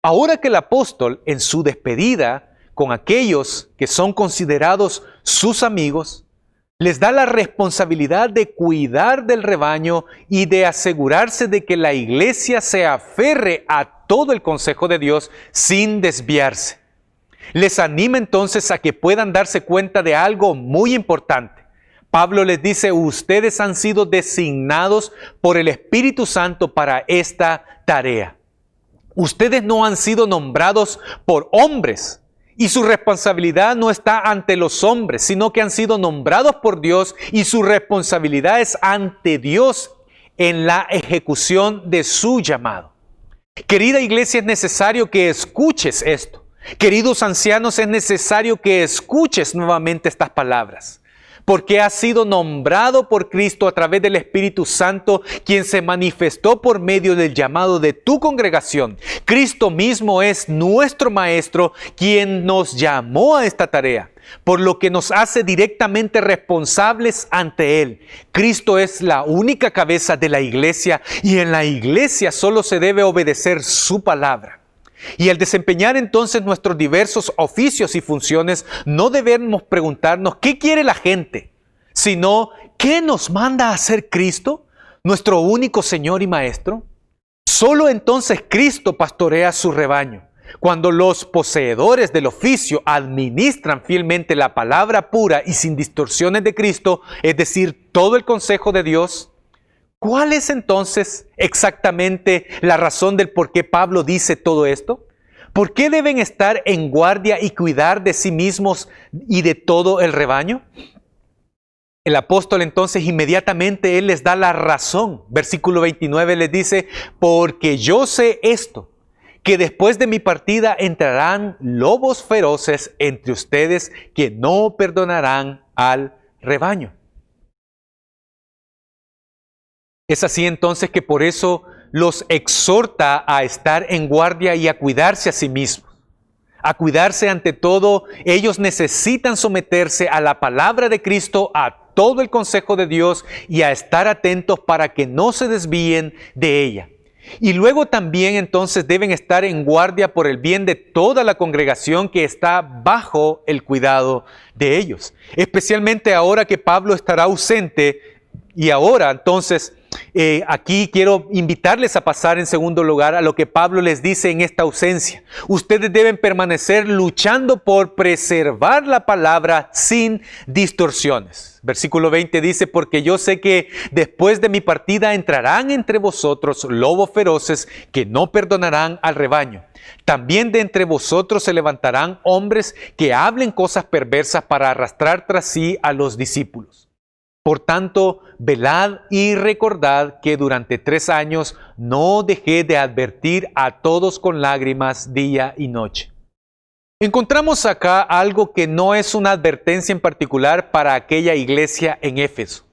Ahora que el apóstol, en su despedida con aquellos que son considerados sus amigos, les da la responsabilidad de cuidar del rebaño y de asegurarse de que la iglesia se aferre a todo el consejo de Dios sin desviarse. Les anima entonces a que puedan darse cuenta de algo muy importante. Pablo les dice, ustedes han sido designados por el Espíritu Santo para esta tarea. Ustedes no han sido nombrados por hombres. Y su responsabilidad no está ante los hombres, sino que han sido nombrados por Dios y su responsabilidad es ante Dios en la ejecución de su llamado. Querida iglesia, es necesario que escuches esto. Queridos ancianos, es necesario que escuches nuevamente estas palabras. Porque has sido nombrado por Cristo a través del Espíritu Santo, quien se manifestó por medio del llamado de tu congregación. Cristo mismo es nuestro Maestro, quien nos llamó a esta tarea, por lo que nos hace directamente responsables ante Él. Cristo es la única cabeza de la iglesia y en la iglesia solo se debe obedecer su palabra. Y al desempeñar entonces nuestros diversos oficios y funciones, no debemos preguntarnos ¿qué quiere la gente?, sino ¿qué nos manda a hacer Cristo, nuestro único Señor y Maestro? Solo entonces Cristo pastorea su rebaño. Cuando los poseedores del oficio administran fielmente la palabra pura y sin distorsiones de Cristo, es decir, todo el consejo de Dios, ¿cuál es entonces exactamente la razón del por qué Pablo dice todo esto? ¿Por qué deben estar en guardia y cuidar de sí mismos y de todo el rebaño? El apóstol entonces inmediatamente él les da la razón. Versículo 29 les dice, porque yo sé esto, que después de mi partida entrarán lobos feroces entre ustedes que no perdonarán al rebaño. Es así entonces que por eso los exhorta a estar en guardia y a cuidarse a sí mismos. A cuidarse ante todo, ellos necesitan someterse a la palabra de Cristo, a todo el consejo de Dios y a estar atentos para que no se desvíen de ella. Y luego también entonces deben estar en guardia por el bien de toda la congregación que está bajo el cuidado de ellos. Especialmente ahora que Pablo estará ausente y ahora entonces aquí quiero invitarles a pasar en segundo lugar a lo que Pablo les dice en esta ausencia. Ustedes deben permanecer luchando por preservar la palabra sin distorsiones. Versículo 20 dice, porque yo sé que después de mi partida entrarán entre vosotros lobos feroces que no perdonarán al rebaño. También de entre vosotros se levantarán hombres que hablen cosas perversas para arrastrar tras sí a los discípulos. Por tanto, velad y recordad que durante 3 años no dejé de advertir a todos con lágrimas día y noche. Encontramos acá algo que no es una advertencia en particular para aquella iglesia en Éfeso.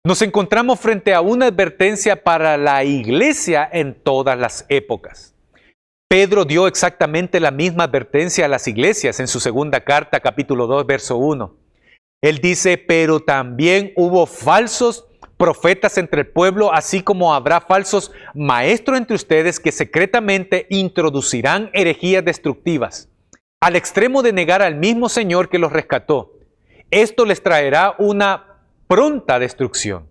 Nos encontramos frente a una advertencia para la iglesia en todas las épocas. Pedro dio exactamente la misma advertencia a las iglesias en su segunda carta, capítulo 2, verso 1. Él dice, pero también hubo falsos profetas entre el pueblo, así como habrá falsos maestros entre ustedes que secretamente introducirán herejías destructivas, al extremo de negar al mismo Señor que los rescató. Esto les traerá una pronta destrucción.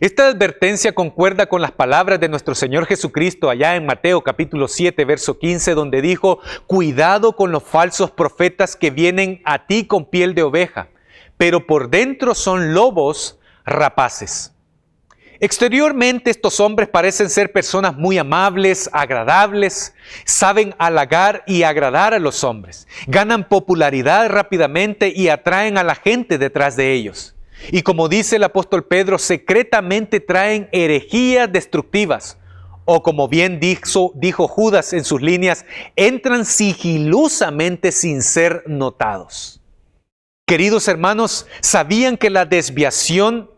Esta advertencia concuerda con las palabras de nuestro Señor Jesucristo allá en Mateo capítulo 7, verso 15, donde dijo, cuidado con los falsos profetas que vienen a ti con piel de oveja, pero por dentro son lobos rapaces. Exteriormente estos hombres parecen ser personas muy amables, agradables, saben halagar y agradar a los hombres, ganan popularidad rápidamente y atraen a la gente detrás de ellos. Y como dice el apóstol Pedro, secretamente traen herejías destructivas. O como bien dijo Judas en sus líneas, entran sigilosamente sin ser notados. Queridos hermanos, ¿sabían que la desviación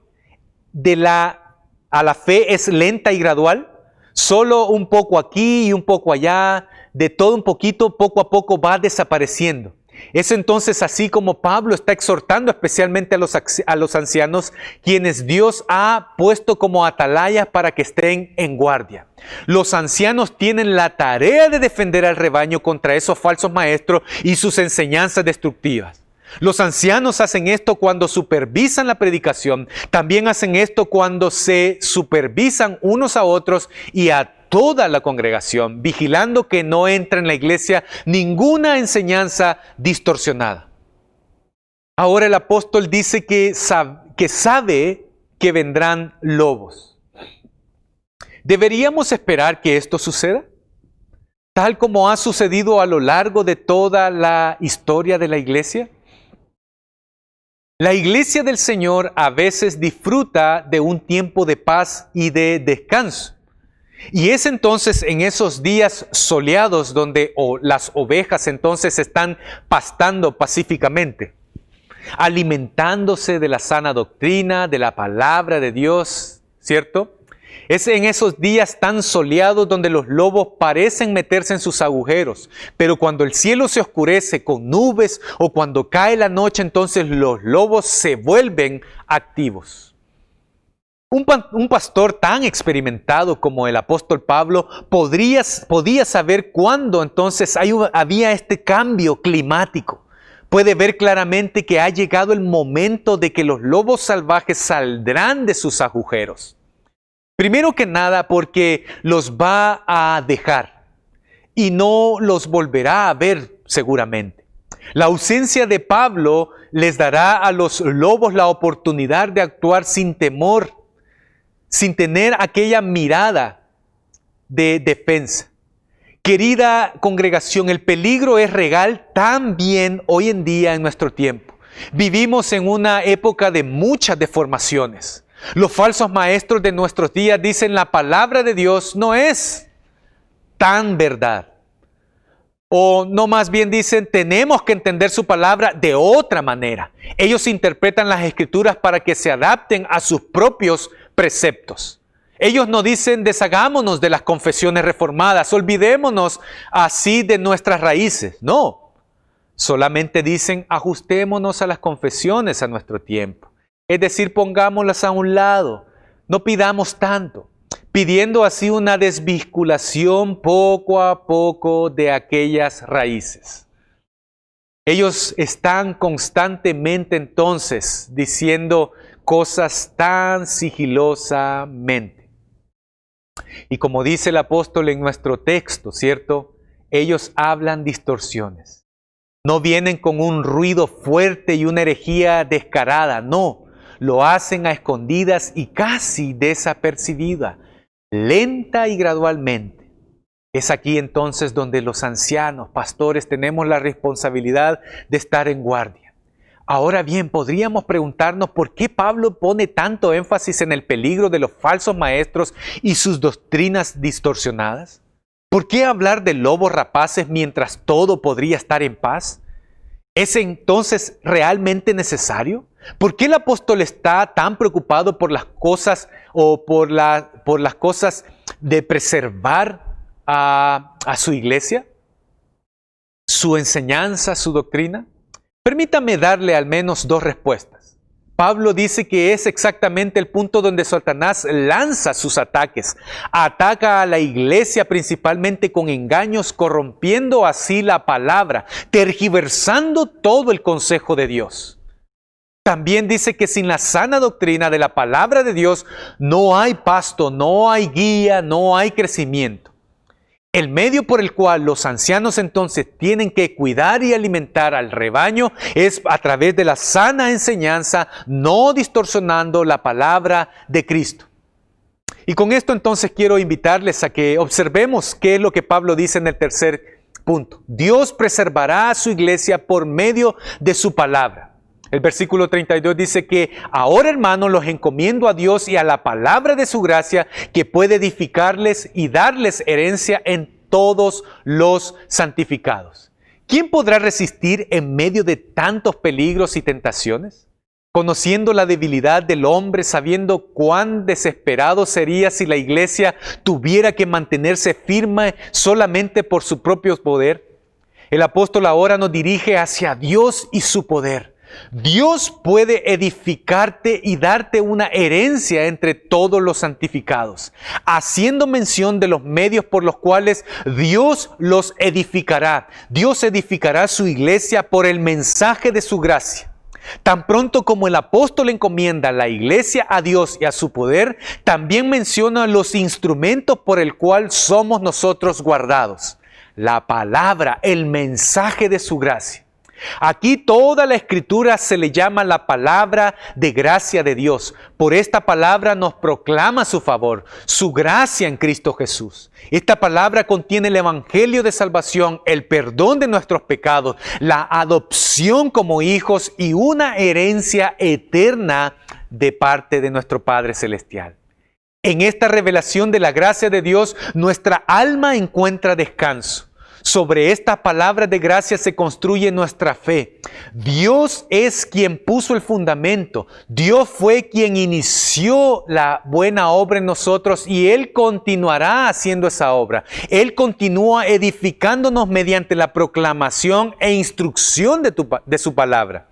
a la fe es lenta y gradual? Solo un poco aquí y un poco allá, de todo un poquito, poco a poco va desapareciendo. Es entonces así como Pablo está exhortando especialmente a los ancianos, quienes Dios ha puesto como atalayas para que estén en guardia. Los ancianos tienen la tarea de defender al rebaño contra esos falsos maestros y sus enseñanzas destructivas. Los ancianos hacen esto cuando supervisan la predicación, también hacen esto cuando se supervisan unos a otros y a toda la congregación, vigilando que no entre en la iglesia ninguna enseñanza distorsionada. Ahora el apóstol dice que sabe que vendrán lobos. ¿Deberíamos esperar que esto suceda? Tal como ha sucedido a lo largo de toda la historia de la iglesia. La iglesia del Señor a veces disfruta de un tiempo de paz y de descanso. Y es entonces en esos días soleados donde las ovejas entonces están pastando pacíficamente, alimentándose de la sana doctrina, de la palabra de Dios, ¿cierto? Es en esos días tan soleados donde los lobos parecen meterse en sus agujeros, pero cuando el cielo se oscurece con nubes o cuando cae la noche, entonces los lobos se vuelven activos. Un pastor tan experimentado como el apóstol Pablo podía saber cuándo entonces había este cambio climático. Puede ver claramente que ha llegado el momento de que los lobos salvajes saldrán de sus agujeros. Primero que nada porque los va a dejar y no los volverá a ver seguramente. La ausencia de Pablo les dará a los lobos la oportunidad de actuar sin temor, sin tener aquella mirada de defensa. Querida congregación, el peligro es real también hoy en día en nuestro tiempo. Vivimos en una época de muchas deformaciones. Los falsos maestros de nuestros días dicen la palabra de Dios no es tan verdad. O no, más bien dicen tenemos que entender su palabra de otra manera. Ellos interpretan las escrituras para que se adapten a sus propios preceptos. Ellos no dicen deshagámonos de las confesiones reformadas, olvidémonos así de nuestras raíces. No, solamente dicen ajustémonos a las confesiones a nuestro tiempo. Es decir, pongámoslas a un lado, no pidamos tanto, pidiendo así una desvinculación poco a poco de aquellas raíces. Ellos están constantemente entonces diciendo cosas tan sigilosamente. Y como dice el apóstol en nuestro texto, ¿cierto? Ellos hablan distorsiones. No vienen con un ruido fuerte y una herejía descarada, no. Lo hacen a escondidas y casi desapercibida, lenta y gradualmente. Es aquí entonces donde los ancianos, pastores, tenemos la responsabilidad de estar en guardia. Ahora bien, podríamos preguntarnos por qué Pablo pone tanto énfasis en el peligro de los falsos maestros y sus doctrinas distorsionadas. ¿Por qué hablar de lobos rapaces mientras todo podría estar en paz? ¿Es entonces realmente necesario? ¿Por qué el apóstol está tan preocupado por las cosas o por las cosas de preservar a su iglesia? ¿Su enseñanza, su doctrina? Permítame darle al menos dos respuestas. Pablo dice que es exactamente el punto donde Satanás lanza sus ataques. Ataca a la iglesia principalmente con engaños, corrompiendo así la palabra, tergiversando todo el consejo de Dios. También dice que sin la sana doctrina de la palabra de Dios no hay pasto, no hay guía, no hay crecimiento. El medio por el cual los ancianos entonces tienen que cuidar y alimentar al rebaño es a través de la sana enseñanza, no distorsionando la palabra de Cristo. Y con esto entonces quiero invitarles a que observemos qué es lo que Pablo dice en el tercer punto. Dios preservará a su iglesia por medio de su palabra. El versículo 32 dice que ahora, hermanos, los encomiendo a Dios y a la palabra de su gracia que puede edificarles y darles herencia en todos los santificados. ¿Quién podrá resistir en medio de tantos peligros y tentaciones? Conociendo la debilidad del hombre, sabiendo cuán desesperado sería si la iglesia tuviera que mantenerse firme solamente por su propio poder. El apóstol ahora nos dirige hacia Dios y su poder. Dios puede edificarte y darte una herencia entre todos los santificados, haciendo mención de los medios por los cuales Dios los edificará. Dios edificará su iglesia por el mensaje de su gracia. Tan pronto como el apóstol encomienda la iglesia a Dios y a su poder, también menciona los instrumentos por el cual somos nosotros guardados. La palabra, el mensaje de su gracia. Aquí toda la escritura se le llama la palabra de gracia de Dios. Por esta palabra nos proclama su favor, su gracia en Cristo Jesús. Esta palabra contiene el evangelio de salvación, el perdón de nuestros pecados, la adopción como hijos y una herencia eterna de parte de nuestro Padre Celestial. En esta revelación de la gracia de Dios, nuestra alma encuentra descanso. Sobre esta palabra de gracia se construye nuestra fe. Dios es quien puso el fundamento. Dios fue quien inició la buena obra en nosotros y Él continuará haciendo esa obra. Él continúa edificándonos mediante la proclamación e instrucción de su palabra.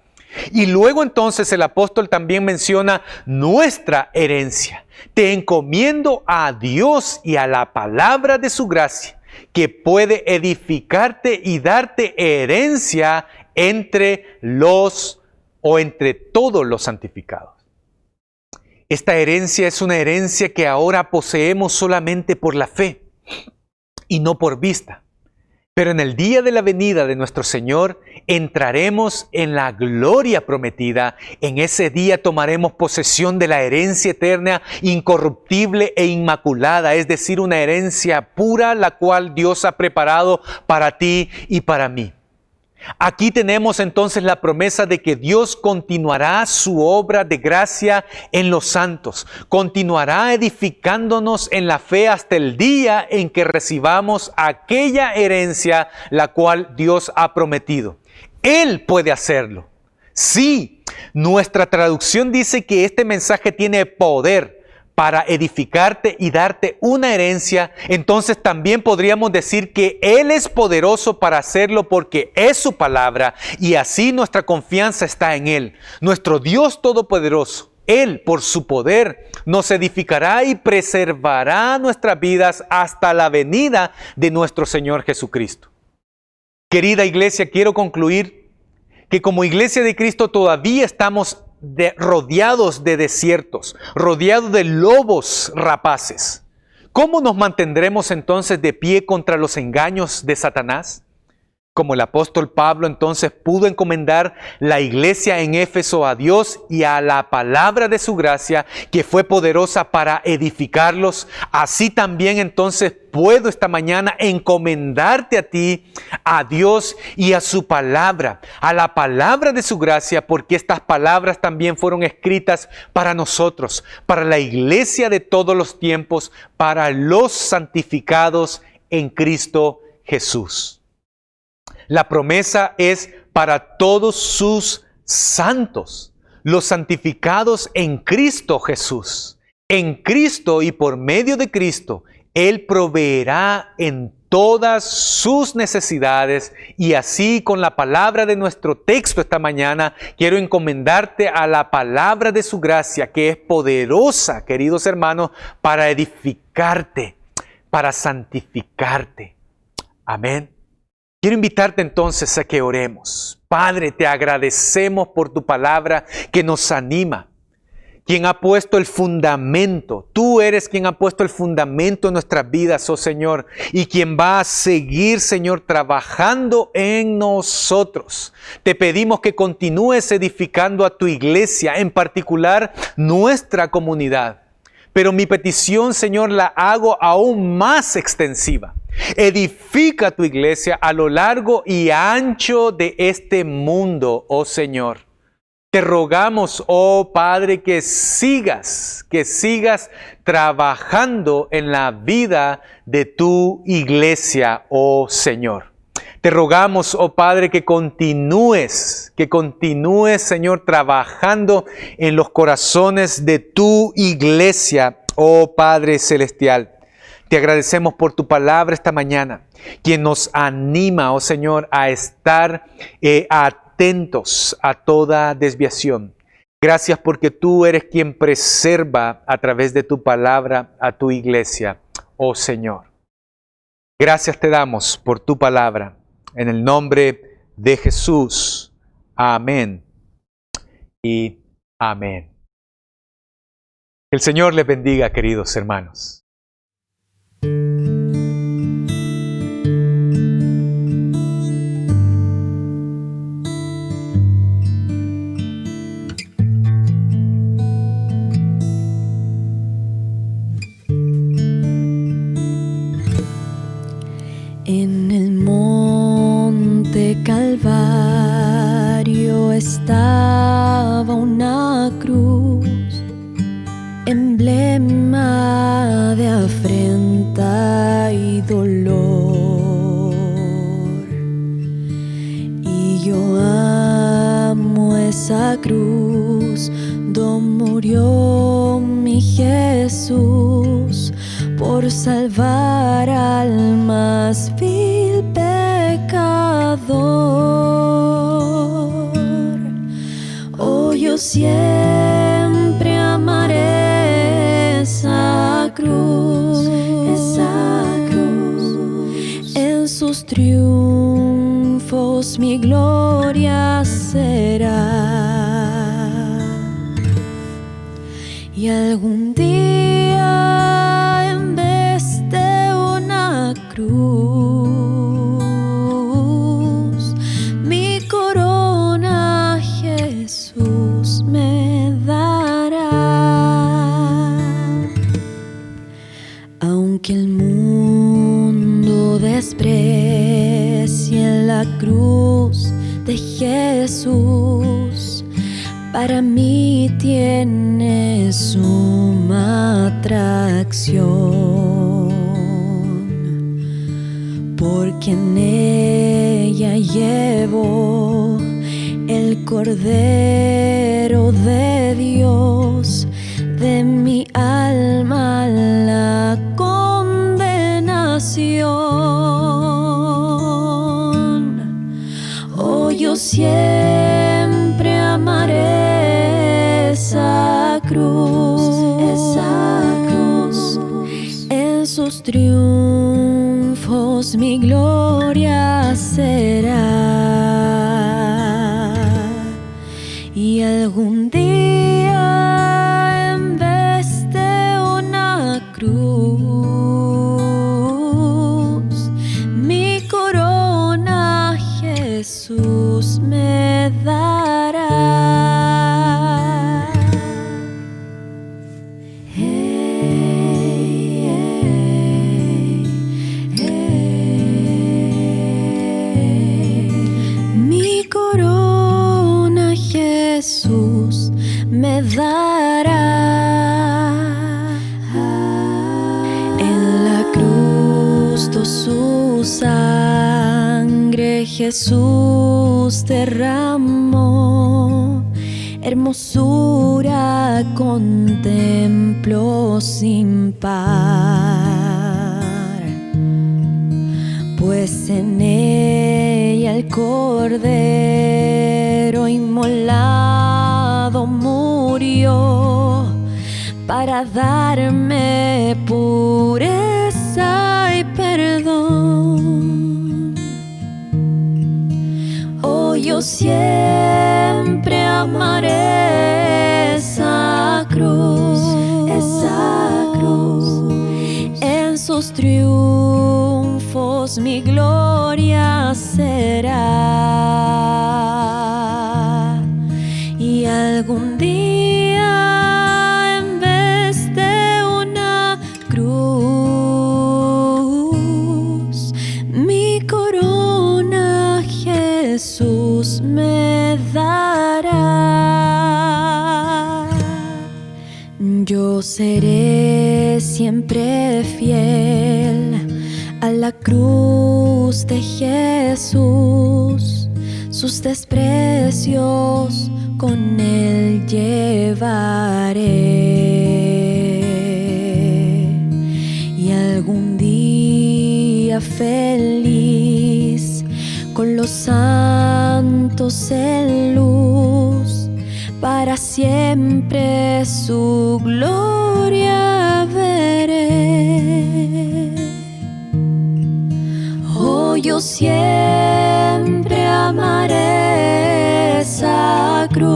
Y luego entonces el apóstol también menciona nuestra herencia. Te encomiendo a Dios y a la palabra de su gracia, que puede edificarte y darte herencia entre todos los santificados. Esta herencia es una herencia que ahora poseemos solamente por la fe y no por vista. Pero en el día de la venida de nuestro Señor entraremos en la gloria prometida. En ese día tomaremos posesión de la herencia eterna, incorruptible e inmaculada, es decir, una herencia pura, la cual Dios ha preparado para ti y para mí. Aquí tenemos entonces la promesa de que Dios continuará su obra de gracia en los santos, continuará edificándonos en la fe hasta el día en que recibamos aquella herencia la cual Dios ha prometido. Él puede hacerlo. Sí, nuestra traducción dice que este mensaje tiene poder para edificarte y darte una herencia. Entonces también podríamos decir que Él es poderoso para hacerlo porque es su palabra y así nuestra confianza está en Él. Nuestro Dios todopoderoso, Él por su poder nos edificará y preservará nuestras vidas hasta la venida de nuestro Señor Jesucristo. Querida iglesia, quiero concluir que como iglesia de Cristo todavía estamos rodeados de desiertos, rodeados de lobos rapaces. ¿Cómo nos mantendremos entonces de pie contra los engaños de Satanás? Como el apóstol Pablo entonces pudo encomendar la iglesia en Éfeso a Dios y a la palabra de su gracia, que fue poderosa para edificarlos, así también entonces puedo esta mañana encomendarte a ti, a Dios y a su palabra, a la palabra de su gracia, porque estas palabras también fueron escritas para nosotros, para la iglesia de todos los tiempos, para los santificados en Cristo Jesús. La promesa es para todos sus santos, los santificados en Cristo Jesús. En Cristo y por medio de Cristo, Él proveerá en todas sus necesidades. Y así, con la palabra de nuestro texto esta mañana, quiero encomendarte a la palabra de su gracia, que es poderosa, queridos hermanos, para edificarte, para santificarte. Amén. Quiero invitarte entonces a que oremos. Padre, te agradecemos por tu palabra que nos anima, quien ha puesto el fundamento. Tú eres quien ha puesto el fundamento en nuestras vidas, oh Señor, y quien va a seguir, Señor, trabajando en nosotros. Te pedimos que continúes edificando a tu iglesia, en particular nuestra comunidad. Pero mi petición, Señor, la hago aún más extensiva. Edifica tu iglesia a lo largo y ancho de este mundo, oh Señor. Te rogamos, oh Padre, que sigas trabajando en la vida de tu iglesia, oh Señor. Te rogamos, oh Padre, que continúes, Señor, trabajando en los corazones de tu iglesia, oh Padre Celestial. Te agradecemos por tu palabra esta mañana, quien nos anima, oh Señor, a estar atentos a toda desviación. Gracias porque tú eres quien preserva a través de tu palabra a tu iglesia, oh Señor. Gracias te damos por tu palabra. En el nombre de Jesús. Amén y amén. El Señor les bendiga, queridos hermanos. En el monte Calvario estaba una cruz, emblema de afrenta y dolor. Y yo amo esa cruz, donde murió mi Jesús, por salvar al más vil pecador. Oh, yo siempre amaré esa cruz, en sus triunfos mi gloria será. Y algún día, en vez de una cruz, mi corona Jesús me dará. Aunque el mundo desprecie la cruz de Jesús, para mí tiene suma atracción, porque en ella llevo el Cordero de Dios, de mi alma la condenación. Oh, yo siempre amaré esa cruz, en sus triunfos mi gloria será. Y algún día sangre Jesús derramó, hermosura contemplo sin par, pues en ella el Cordero inmolado murió para darme pureza y perdón. Oh, yo siempre amaré esa cruz, en sus triunfos mi gloria será, y algún día en vez de una cruz mi corona Jesús me dará. Yo seré siempre fiel a la cruz de Jesús, sus desprecios con él llevaré, y algún día feliz con los santos en luz, para siempre su gloria veré. Oh, yo siempre amaré esa cruz,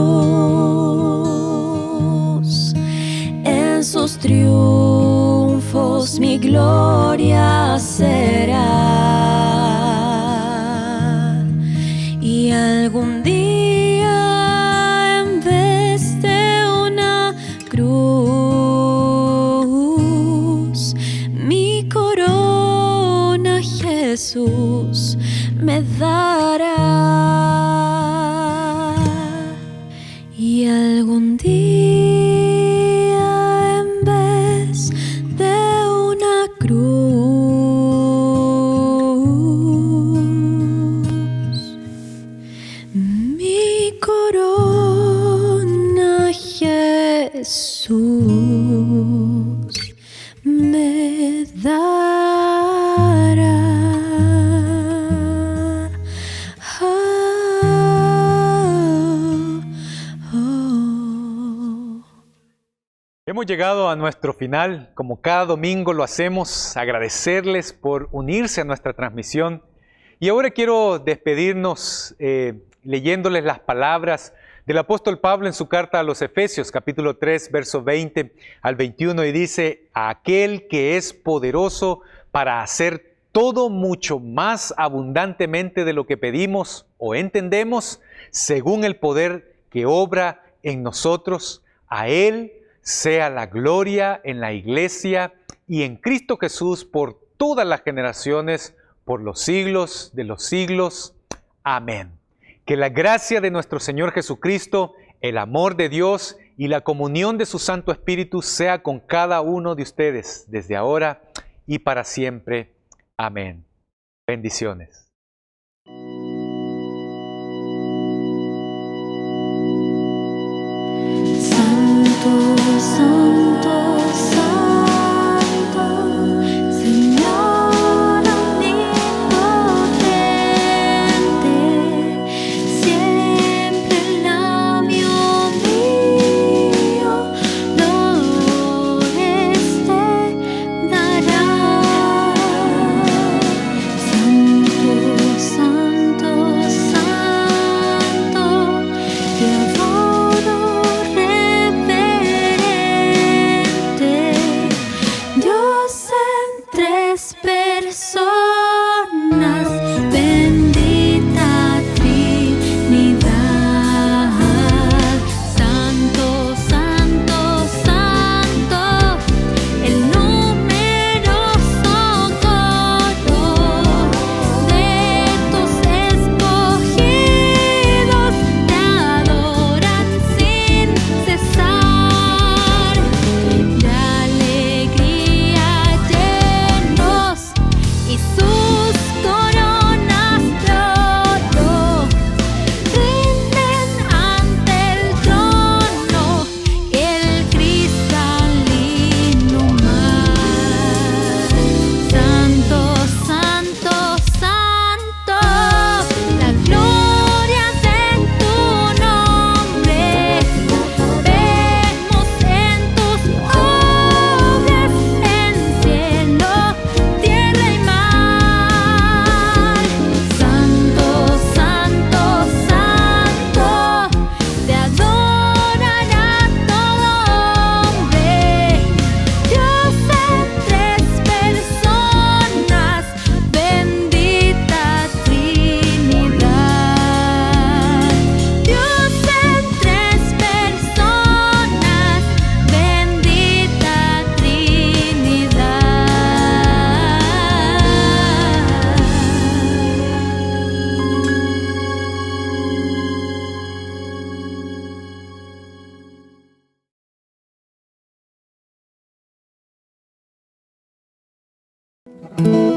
en sus triunfos mi gloria será, y algún día en vez de una cruz mi corona Jesús me dará, y algún día en vez de una cruz mi corona Jesús me dará. Hemos llegado a nuestro final. Como cada domingo lo hacemos, agradecerles por unirse a nuestra transmisión. Y ahora quiero despedirnos leyéndoles las palabras del apóstol Pablo en su carta a los Efesios, capítulo 3, verso 20 al 21, y dice: a aquel que es poderoso para hacer todo mucho más abundantemente de lo que pedimos o entendemos, según el poder que obra en nosotros, a Él sea la gloria en la Iglesia y en Cristo Jesús por todas las generaciones, por los siglos de los siglos. Amén. Que la gracia de nuestro Señor Jesucristo, el amor de Dios y la comunión de su Santo Espíritu sea con cada uno de ustedes, desde ahora y para siempre. Amén. Bendiciones. Santo, santo, santo, Señor omnipotente, siempre el labio mío dolores te dará. Santo, santo, santo, te adoro reverente, Dios en tres personas, bendita Trinidad. Santo, santo, santo, el numeroso coro de tus escogidos te adoran sin cesar. De alegría llenos y Thank you.